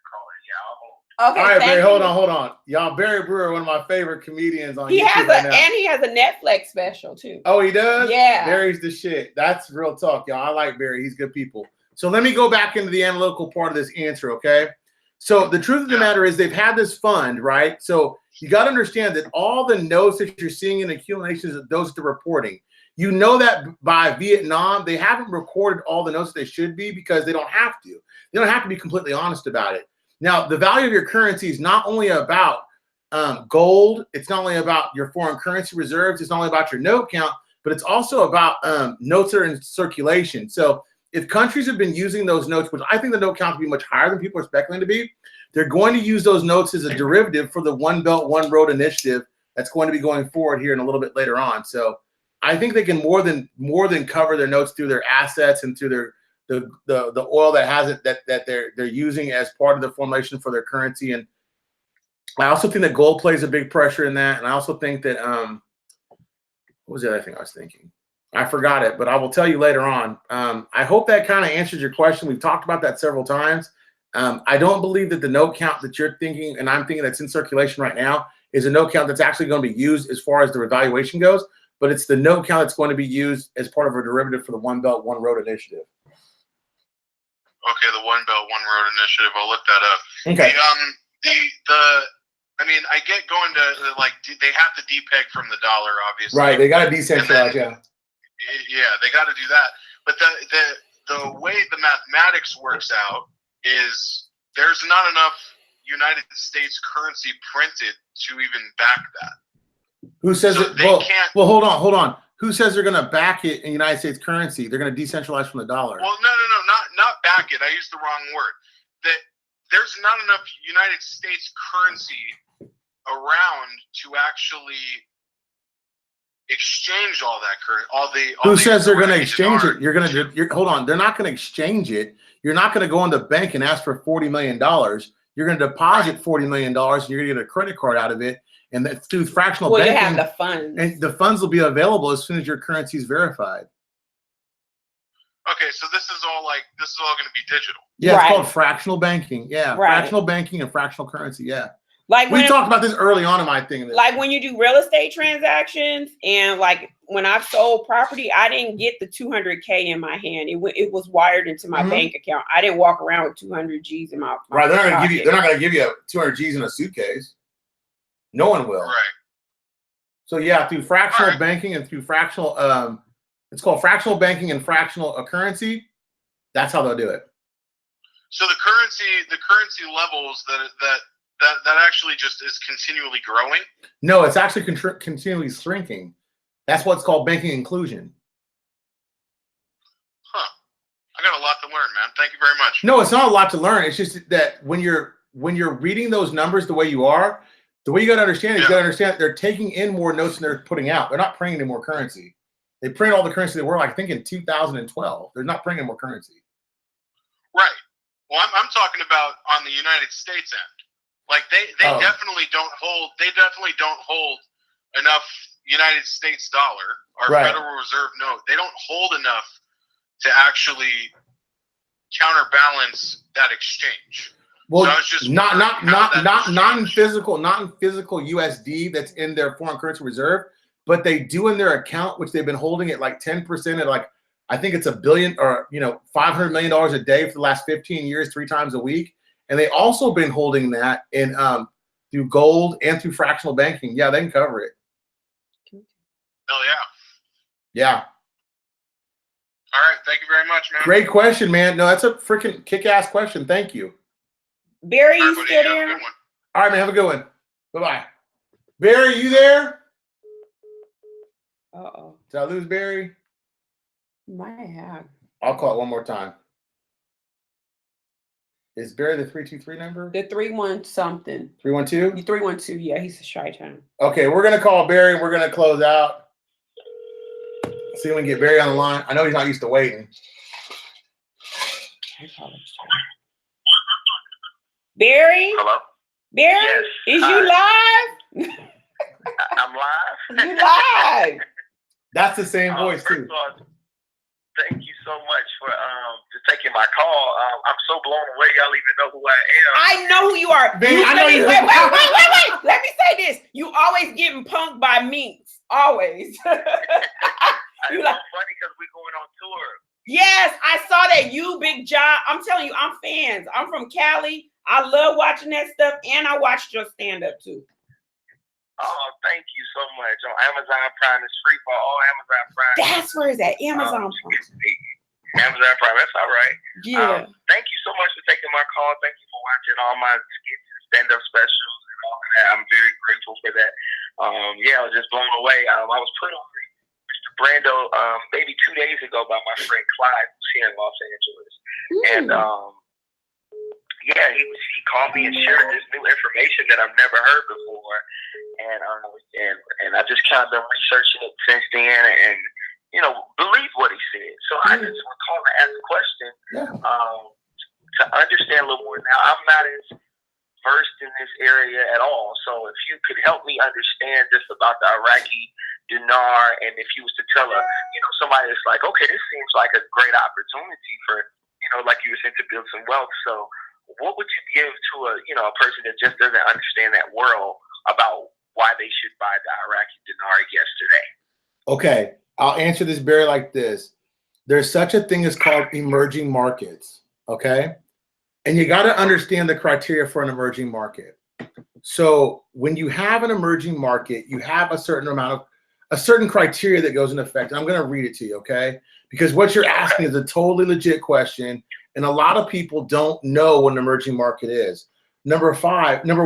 Speaker 3: caller. Yeah, I'll hold.
Speaker 2: Okay,
Speaker 1: All right, Barry,
Speaker 2: you.
Speaker 1: hold on. Y'all, Barry Brewer, one of my favorite comedians on
Speaker 2: He
Speaker 1: YouTube
Speaker 2: has
Speaker 1: right now.
Speaker 2: and he has a Netflix special too.
Speaker 1: Oh, he does?
Speaker 2: Yeah.
Speaker 1: Barry's the shit. That's real talk, y'all. I like Barry. He's good people. So let me go back into the analytical part of this answer, okay? So the truth of the matter is they've had this fund, right? So you got to understand that all the notes that you're seeing in accumulations of those to reporting, you know that by Vietnam, they haven't recorded all the notes that they should be because they don't have to. They don't have to be completely honest about it. Now, the value of your currency is not only about gold. It's not only about your foreign currency reserves. It's not only about your note count, but it's also about notes that are in circulation. So if countries have been using those notes, which I think the note count to be much higher than people are speculating to be, they're going to use those notes as a derivative for the One Belt, One Road initiative that's going to be going forward here in a little bit later on. So I think they can more than cover their notes through their assets and through the oil that has it that they're using as part of the formulation for their currency. And I also think that gold plays a big pressure in that. And I also think that what was the other thing I was thinking? I forgot it, but I will tell you later on. I hope that kind of answers your question. We've talked about that several times. I don't believe that the note count that you're thinking, and I'm thinking that's in circulation right now, is a note count that's actually going to be used as far as the revaluation goes, but it's the note count that's going to be used as part of a derivative for the One Belt, One Road initiative.
Speaker 7: Okay, the One Belt, One Road initiative. I'll look that up.
Speaker 1: Okay.
Speaker 7: I mean, I get going to, like, they have to depeg from the dollar, obviously.
Speaker 1: Right, they got to decentralize, yeah.
Speaker 7: Yeah, they got to do that. But the way the mathematics works out is there's not enough United States currency printed to even back that.
Speaker 1: Who says
Speaker 7: so
Speaker 1: it?
Speaker 7: They can't.
Speaker 1: Well, hold on. Who says they're going to back it in United States currency? They're going to decentralize from the dollar.
Speaker 7: Well, no, not back it. I used the wrong word. That there's not enough United States currency around to actually exchange all that currency.
Speaker 1: Who says they're going to exchange it? Hold on. They're not going to exchange it. You're not going to go in the bank and ask for $40 million. You're going to deposit $40 million, and you're going to get a credit card out of it. And that through fractional banking,
Speaker 2: you have the funds.
Speaker 1: And the funds will be available as soon as your currency is verified.
Speaker 7: Okay, so this is all going to be digital.
Speaker 1: Yeah, right. It's called fractional banking. Yeah, right. Fractional banking and fractional currency. Yeah.
Speaker 2: Like
Speaker 1: we talked about this early on in my thing.
Speaker 2: Like when you do real estate transactions, and like when I've sold property, I didn't get the 200K in my hand. It was wired into my bank account. I didn't walk around with 200 G's in my
Speaker 1: right. They're not going to give you 200 G's in a suitcase. No one will.
Speaker 7: Right.
Speaker 1: So yeah, through fractional banking and through fractional, it's called fractional banking and fractional currency. That's how they'll do it.
Speaker 7: So the currency levels that actually just is continually growing?
Speaker 1: No, it's actually continually shrinking. That's what's called banking inclusion.
Speaker 7: Huh. I got a lot to learn, man. Thank you very much.
Speaker 1: No, it's not a lot to learn. It's just that when you're reading those numbers the way you are, the way you got to understand is you got to understand that they're taking in more notes than they're putting out. They're not printing any more currency. They print all the currency they were, like, I think, in 2012. They're not printing more currency.
Speaker 7: Right. Well, I'm talking about on the United States end. Like they definitely don't hold. They definitely don't hold enough United States dollar, our Federal Reserve note. They don't hold enough to actually counterbalance that exchange.
Speaker 1: Well,
Speaker 7: so it's just
Speaker 1: not in physical USD that's in their foreign currency reserve, but they do in their account, which they've been holding at like 10% at like, I think it's $1 billion or $500 million a day for the last 15 years, 3 times a week. And they also been holding that in through gold and through fractional banking. Yeah, they can cover it.
Speaker 7: Oh yeah.
Speaker 1: Yeah.
Speaker 7: All right. Thank you very much, man.
Speaker 1: Great question, man. No, that's a freaking kick-ass question. Thank you.
Speaker 2: Barry, you still there?
Speaker 1: All right, man. Have a good one. Bye-bye. Barry, you there?
Speaker 2: Uh-oh.
Speaker 1: Did I lose Barry?
Speaker 2: Might have.
Speaker 1: I'll call it one more time. Is Barry the 323 number?
Speaker 2: The 31 something.
Speaker 1: 312?
Speaker 2: 312, yeah, he's a shy time.
Speaker 1: Okay, we're gonna call Barry and we're gonna close out. See if we can get Barry on the line. I know he's not used to waiting.
Speaker 2: Barry?
Speaker 3: Hello?
Speaker 2: Barry?
Speaker 3: Yes.
Speaker 2: Is you live?
Speaker 3: I'm live.
Speaker 2: You live.
Speaker 1: That's the same voice too.
Speaker 3: Thank you so much for taking my call. I'm so blown away. Y'all even know who I am.
Speaker 2: I know who you are.
Speaker 1: Baby, I know you.
Speaker 2: Wait. Let me say this. You always getting punked by minks. Always.
Speaker 3: It's funny because we're going on tour.
Speaker 2: Yes, I saw that. You, Big Job. I'm telling you, I'm fans. I'm from Cali. I love watching that stuff, and I watched your stand-up too.
Speaker 3: Oh, thank you so much. On Amazon Prime, it's free for all Amazon Prime.
Speaker 2: That's where it's at. Amazon Prime.
Speaker 3: Amazon Prime, that's all right.
Speaker 2: Yeah.
Speaker 3: Thank you so much for taking my call. Thank you for watching all my skits and stand-up specials and all that. I'm very grateful for that. I was just blown away. I was put on Mr. Brando maybe 2 days ago by my friend Clyde, who's here in Los Angeles. And he called me and shared this new information that I've never heard before. And I just kind of been researching it since then, and believe what he said. So I just was calling to ask a question to understand a little more. Now, I'm not as versed in this area at all. So if you could help me understand just about the Iraqi dinar, and if you was to tell somebody that's like, okay, this seems like a great opportunity for, like you were saying, to build some wealth. So what would you give to a person that just doesn't understand that world about why they should buy the Iraqi dinar yesterday?
Speaker 1: Okay, I'll answer this, Barry, like this. There's such a thing as called emerging markets, okay? And you got to understand the criteria for an emerging market. So when you have an emerging market, you have a certain criteria that goes into effect. And I'm going to read it to you, okay? Because what you're asking is a totally legit question, and a lot of people don't know what an emerging market is. Number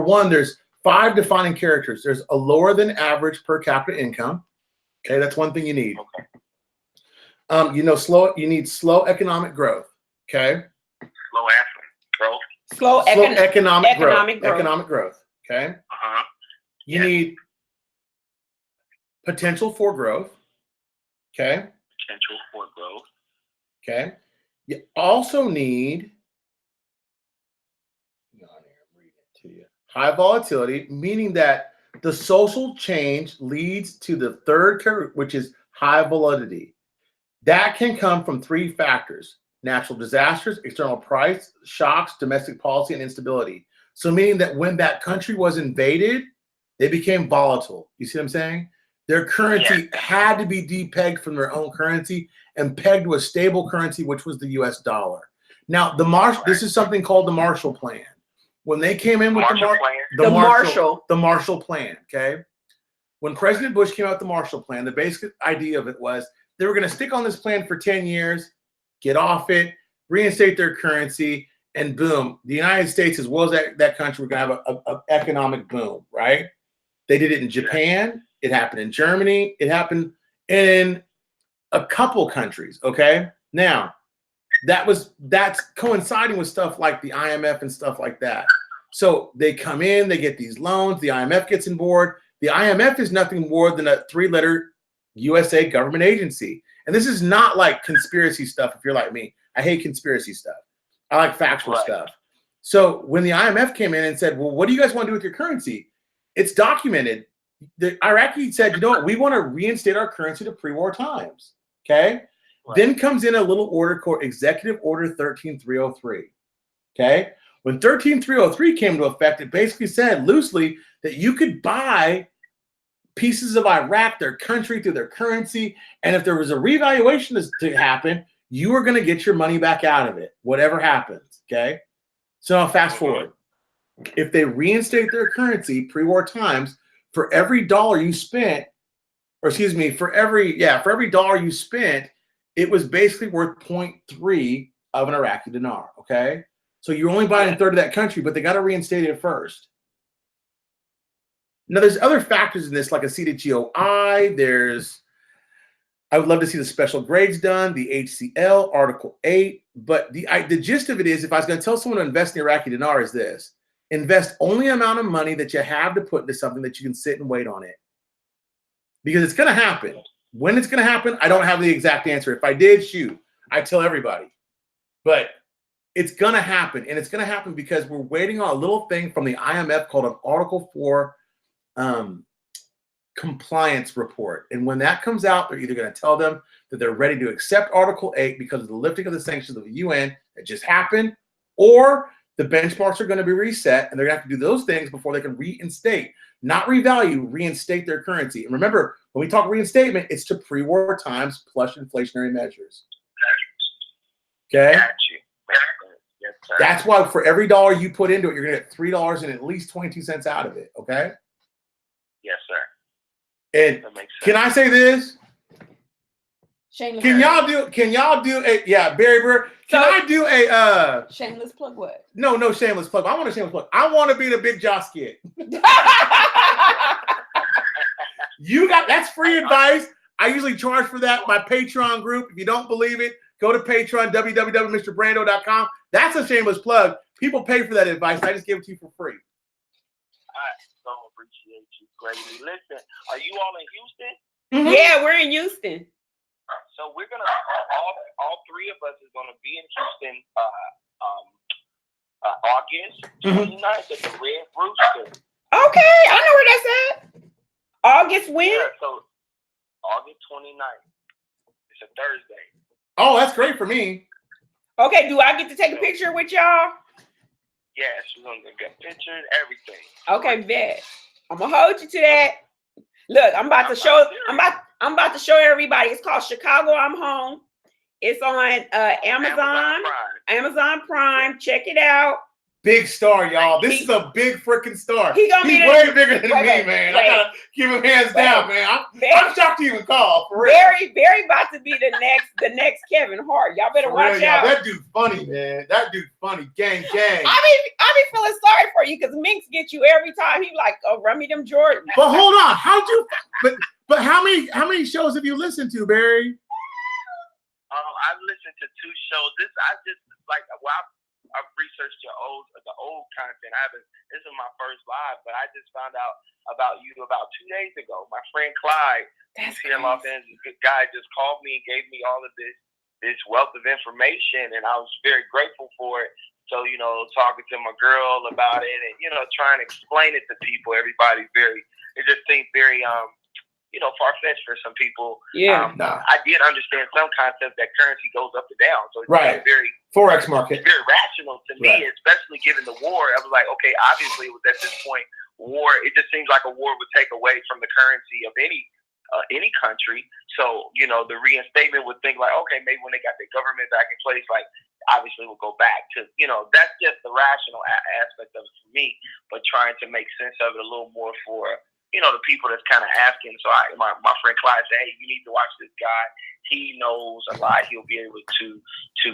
Speaker 1: one, there's 5 defining characters. There's a lower than average per capita income. Okay, that's one thing you need. You need slow economic growth. Okay.
Speaker 2: Slow economic growth.
Speaker 1: Economic growth. Okay. You need potential for growth. Okay. Okay. You also need high volatility, meaning that the social change leads to the third character, which is high volatility. That can come from 3 factors: natural disasters, external price shocks, domestic policy, and instability. So meaning that when that country was invaded, they became volatile. You see what I'm saying? Their currency had to be depegged from their own currency and pegged to a stable currency, which was the US dollar. Now, this is something called the Marshall Plan. When they came in with the Marshall Plan, okay? When President Bush came out with the Marshall Plan, the basic idea of it was they were going to stick on this plan for 10 years, get off it, reinstate their currency, and boom, the United States, as well as that country, were going to have an economic boom, right? They did it in Japan. It happened in Germany. It happened in a couple countries, okay? Now, that's coinciding with stuff like the IMF and stuff like that. So they come in, they get these loans, the IMF gets on board. The IMF is nothing more than a 3-letter USA government agency. And this is not like conspiracy stuff if you're like me. I hate conspiracy stuff. I like factual stuff. So when the IMF came in and said, well, what do you guys want to do with your currency? It's documented. The Iraqi said, you know what, we want to reinstate our currency to pre-war times. Okay. Then comes in a little order called Executive Order 13303. Okay. When 13303 came into effect, it basically said loosely that you could buy pieces of Iraq, their country, through their currency. And if there was a revaluation to happen, you were going to get your money back out of it, whatever happens. Okay. So now fast forward. If they reinstate their currency pre-war times, for every dollar you spent, or excuse me, for every dollar you spent, it was basically worth 0.3 of an Iraqi dinar. Okay. So you're only buying a third of that country, but they got to reinstate it first. Now, there's other factors in this, like a seated GOI. I would love to see the special grades done, the HCL, Article 8. But the gist of it is, if I was going to tell someone to invest in the Iraqi dinar, is this: invest only amount of money that you have to put into something that you can sit and wait on it. Because it's going to happen. When it's going to happen, I don't have the exact answer. If I did, shoot, I'd tell everybody. But it's going to happen. And it's going to happen because we're waiting on a little thing from the IMF called an Article 4 compliance report. And when that comes out, they're either going to tell them that they're ready to accept Article 8 because of the lifting of the sanctions of the UN that just happened, or the benchmarks are going to be reset and they're going to have to do those things before they can reinstate, not revalue, reinstate their currency. And remember, when we talk reinstatement, it's to pre-war times plus inflationary measures. Okay?
Speaker 3: Yes, sir.
Speaker 1: That's why for every dollar you put into it, you're going to get $3 and at least 22 cents out of it. Okay?
Speaker 3: Yes, sir.
Speaker 1: And can I say this?
Speaker 2: Shameless.
Speaker 1: Can y'all do a Barry Burr? Can I do a
Speaker 2: shameless plug? What?
Speaker 1: No shameless plug. I want a shameless plug. I want to be the Big Josh skit. That's free advice. I usually charge for that. My Patreon group. If you don't believe it, go to Patreon, www.mrbrando.com. That's a shameless plug. People pay for that advice. I just give it to you for free.
Speaker 3: I so appreciate you greatly. Listen, are you all in Houston?
Speaker 2: Mm-hmm. Yeah, we're in Houston.
Speaker 3: So we're gonna all three of us is gonna be in Houston August 29th at the Red Rooster.
Speaker 2: Okay, I know where that's at. August when?
Speaker 3: Yeah, so August 29th. It's a Thursday.
Speaker 1: Oh, that's great for me.
Speaker 2: Okay, do I get to take a picture with y'all?
Speaker 3: Yes, we're gonna get pictures, everything.
Speaker 2: Okay, bet. I'm gonna hold you to that. Look, I'm about to show everybody. It's called Chicago I'm Home. It's on Amazon Prime. Check it out.
Speaker 1: Big star, y'all. This is a big freaking star.
Speaker 2: He's
Speaker 1: way bigger than me, man. I gotta give him hands down, man. I'm shocked to even call. For real.
Speaker 2: Barry about to be the next Kevin Hart. Y'all better watch out.
Speaker 1: That dude's funny, man. That dude's funny. Gang.
Speaker 2: I be feeling sorry for you because Minx gets you every time. He like, oh, run me them Jordan.
Speaker 1: But hold on, but how many shows have you listened to, Barry?
Speaker 3: I've listened to 2 shows. I've researched the old content. This is my first live, but I just found out about you about 2 days ago. My friend Clyde, who's here in Los Angeles, good guy, just called me and gave me all of this wealth of information, and I was very grateful for it. So, talking to my girl about it and, trying to explain it to people, everybody it just seemed very, far-fetched for some people.
Speaker 2: Yeah.
Speaker 3: I did understand some concepts that currency goes up and down. So it's very
Speaker 1: Forex market.
Speaker 3: Very rational to me, especially given the war. I was like, okay, obviously it was at this point war. It just seems like a war would take away from the currency of any country. So, the reinstatement would think like, okay, maybe when they got their government back in place, like obviously we'll go back to, that's just the rational aspect of it for me, but trying to make sense of it a little more for, the people that's kind of asking. So my friend Clyde said, hey, you need to watch this guy. He knows a lot. He'll be able to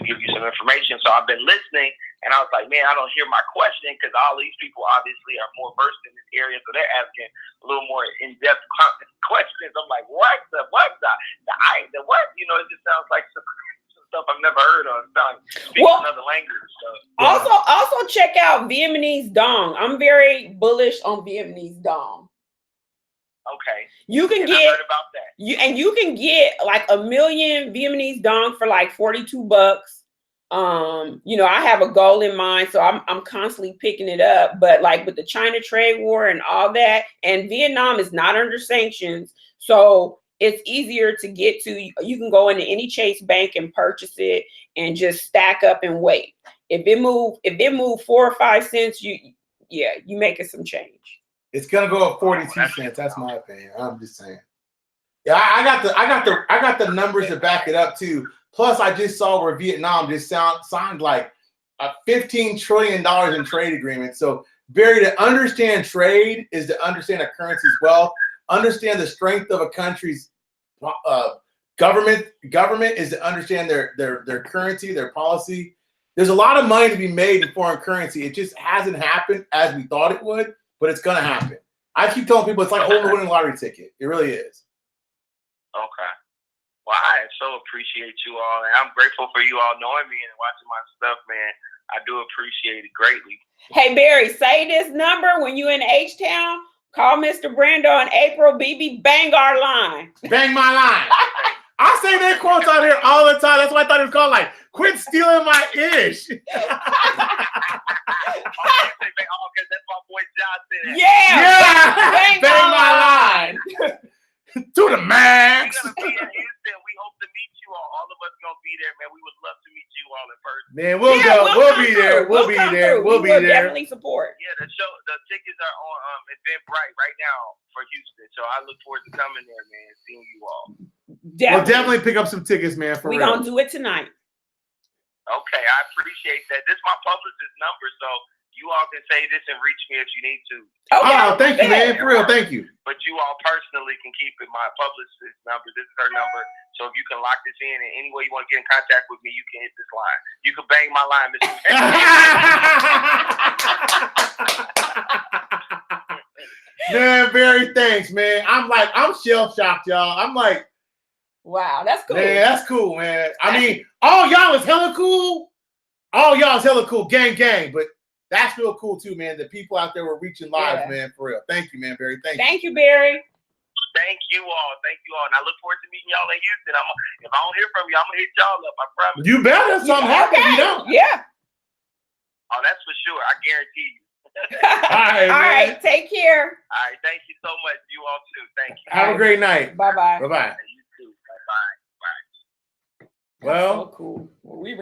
Speaker 3: give you some information. So I've been listening, and I was like, man, I don't hear my question because all these people obviously are more versed in this area, so they're asking a little more in-depth questions. I'm like, what? The what? It just sounds like some stuff I've never heard of. Speaking another language. So.
Speaker 2: Also check out Vietnamese dong. I'm very bullish on Vietnamese dong.
Speaker 3: Okay.
Speaker 2: You can
Speaker 3: I heard about that.
Speaker 2: You can get like 1 million Vietnamese dong for like $42. I have a goal in mind, so I'm constantly picking it up. But like with the China trade war and all that, and Vietnam is not under sanctions, so it's easier to get to. You can go into any Chase bank and purchase it and just stack up and wait. If it move 4 or 5 cents, you making some change.
Speaker 1: It's gonna go up 42 cents. That's my opinion. I'm just saying. Yeah, I got the numbers to back it up too. Plus, I just saw where Vietnam just signed like $15 trillion in trade agreements. So, Barry, to understand trade is to understand a currency's wealth. Understand the strength of a country's government. Government is to understand their currency, their policy. There's a lot of money to be made in foreign currency. It just hasn't happened as we thought it would. But it's gonna happen. I keep telling people it's like holding a winning lottery ticket. It really is.
Speaker 3: Okay. Well, I so appreciate you all, and I'm grateful for you all knowing me and watching my stuff, man. I do appreciate it greatly.
Speaker 2: Hey Barry, say this number when you in H-Town. Call Mr. Brando and April BB. Bang our line.
Speaker 1: Bang my line. I say that quotes out here all the time. That's why I thought it was called like "Quit stealing my ish."
Speaker 3: That's my boy Johnson.
Speaker 2: Yeah.
Speaker 1: Bang my line. To the max.
Speaker 3: We're gonna be in Houston. We hope to meet you all. All of us gonna be there, man. We would love to meet you all in person.
Speaker 1: Man, we'll go. We'll be there. We'll be there. We'll be there.
Speaker 2: Definitely support.
Speaker 3: Yeah, the tickets are on Eventbrite right now for Houston. So I look forward to coming there, man, and seeing you all.
Speaker 1: We'll definitely pick up some tickets, man. For real.
Speaker 2: We're gonna do it tonight.
Speaker 3: Okay, I appreciate that. This is my publicist number, so you all can say this and reach me if you need to.
Speaker 2: Okay.
Speaker 1: Oh, thank you, man. For real, thank you.
Speaker 3: But you all personally can keep it my publicist number. This is her number. So if you can lock this in any way you want to get in contact with me, you can hit this line. You can bang my line, Mr.
Speaker 1: Man, Barry, thanks, man. I'm shell shocked, y'all. I'm like,
Speaker 2: wow, that's cool.
Speaker 1: Man, that's cool, man. I mean, all y'all is hella cool. All y'all is hella cool. Gang. But that's real cool too, man. The people out there were reaching lives, man, for real. Thank you, man, Barry. Thank you.
Speaker 2: Thank you, Barry.
Speaker 3: Thank you all. And I look forward to meeting y'all in Houston. If I don't hear from you, I'm gonna hit y'all up. I promise.
Speaker 1: You better. Something happen if you don't.
Speaker 2: Yeah.
Speaker 3: Oh, that's for sure. I guarantee you.
Speaker 2: All right. Take care.
Speaker 3: All right. Thank you so much. You all too. Thank you.
Speaker 1: Have a great night.
Speaker 2: Bye-bye.
Speaker 1: Bye-bye.
Speaker 3: You too. Bye-bye.
Speaker 1: Well,
Speaker 2: so cool. We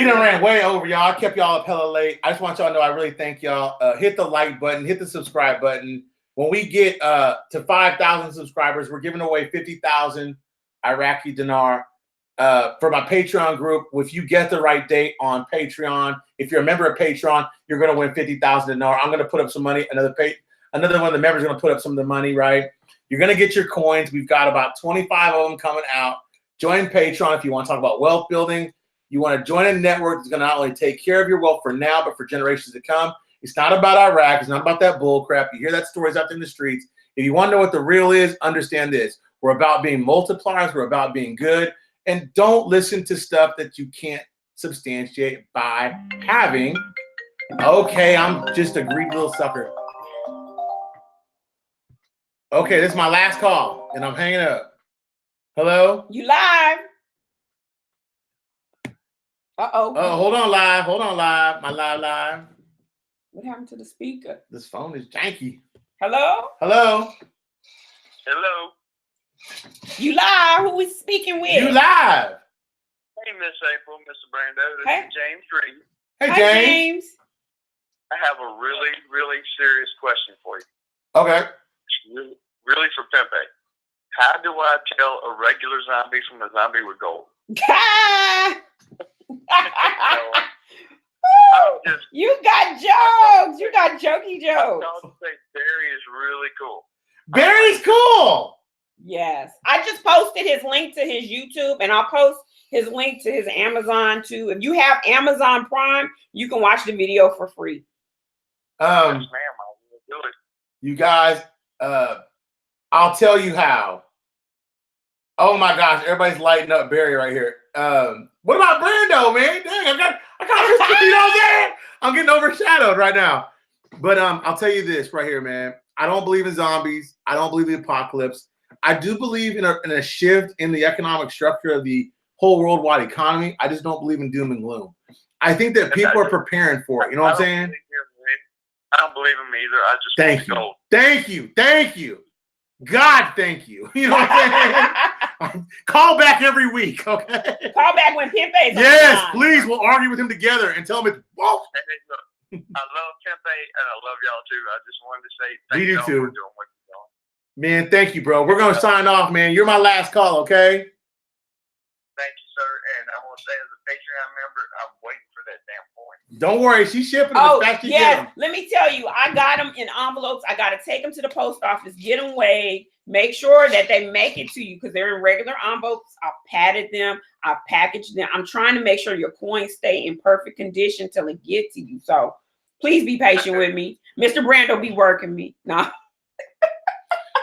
Speaker 1: done ran way over, y'all. I kept y'all up hella late. I just want y'all to know I really thank y'all. Hit the like button, hit the subscribe button. When we get to 5,000 subscribers, we're giving away 50,000 Iraqi dinar for my Patreon group. If you get the right date on Patreon, if you're a member of Patreon, you're going to win 50,000 dinar. I'm going to put up some money. Another one of the members is going to put up some of the money, right? You're going to get your coins. We've got about 25 of them coming out. Join Patreon if you want to talk about wealth building. You want to join a network that's going to not only take care of your wealth for now, but for generations to come. It's not about Iraq. It's not about that bull crap. You hear that stories out there in the streets. If you want to know what the real is, understand this. We're about being multipliers. We're about being good. And don't listen to stuff that you can't substantiate by having. Okay, I'm just a greedy little sucker. Okay, this is my last call, and I'm hanging up. Hello?
Speaker 2: You live. Uh-oh.
Speaker 1: Oh, hold on, live. My live.
Speaker 2: What happened to the speaker?
Speaker 1: This phone is janky.
Speaker 2: Hello?
Speaker 3: Hello.
Speaker 2: You live. Who is speaking with?
Speaker 1: You live.
Speaker 3: Hey, Miss April, Mr. Brando. This
Speaker 2: Hey.
Speaker 3: is James Reed.
Speaker 1: Hey,
Speaker 2: Hi,
Speaker 1: James.
Speaker 3: I have a really, really serious question for you.
Speaker 1: Okay.
Speaker 3: Really for Pempe. How do I tell a regular zombie from a zombie with gold?
Speaker 2: You got jokes. You got jokey jokes.
Speaker 3: I would say Barry is really cool.
Speaker 1: Barry's cool.
Speaker 2: Yes. I just posted his link to his YouTube, and I'll post his link to his Amazon too. If you have Amazon Prime, you can watch the video for free.
Speaker 3: Yes, ma'am. I will do it.
Speaker 1: You guys, I'll tell you how. Oh my gosh, everybody's lighting up Barry right here. What about Brando, man? Dang, I got you know what I'm saying? I'm getting overshadowed right now. But I'll tell you this right here, man. I don't believe in zombies. I don't believe in the apocalypse. I do believe in a shift in the economic structure of the whole worldwide economy. I just don't believe in doom and gloom. I think that people are preparing for it. You know what I'm saying?
Speaker 3: I don't believe him either. I just
Speaker 1: Thank you. Thank you. God, thank you. You know what I'm saying? Call back every week, okay?
Speaker 2: Call back when Pempe's on.
Speaker 1: Yes, please. We'll argue with him together and tell him it's whoa.
Speaker 3: I love Tempe and I love y'all too. I just wanted to say
Speaker 1: We
Speaker 3: thank
Speaker 1: do
Speaker 3: y'all
Speaker 1: too.
Speaker 3: for doing what you're doing.
Speaker 1: Man, thank you, bro. We're going to sign off, man. You're my last call, okay?
Speaker 3: Thank you, sir. And I want to say, as a Patreon member, I'm waiting for that damn point.
Speaker 1: Don't worry. She's shipping them
Speaker 2: Oh,
Speaker 1: as fast as you
Speaker 2: yes.
Speaker 1: get them.
Speaker 2: Let me tell you, I got them in envelopes. I got to take them to the post office, get them weighed, make sure that they make it to you because they're in regular envelopes. I've padded them. I've packaged them. I'm trying to make sure your coins stay in perfect condition till it get to you. So please be patient with me. Mr. Brando be working me. Nah.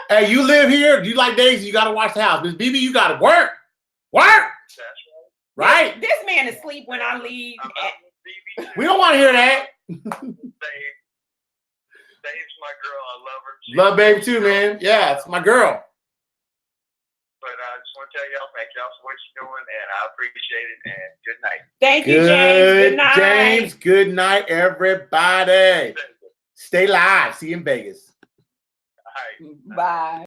Speaker 1: Hey, you live here. You like Daisy, you got to watch the house. Miss BB, you got to work. Work.
Speaker 3: That's right.
Speaker 1: Right?
Speaker 2: This man is asleep when I leave.
Speaker 1: We don't want to hear that.
Speaker 3: Dave's my girl. I love her.
Speaker 1: Love baby too, man. Yeah, it's my girl.
Speaker 3: But I just want to tell y'all, thank y'all for what you're doing, and I appreciate it. And good night.
Speaker 2: Thank you, James. Good night.
Speaker 1: James, good night, everybody. Stay live. See you in Vegas.
Speaker 3: All right.
Speaker 2: Bye.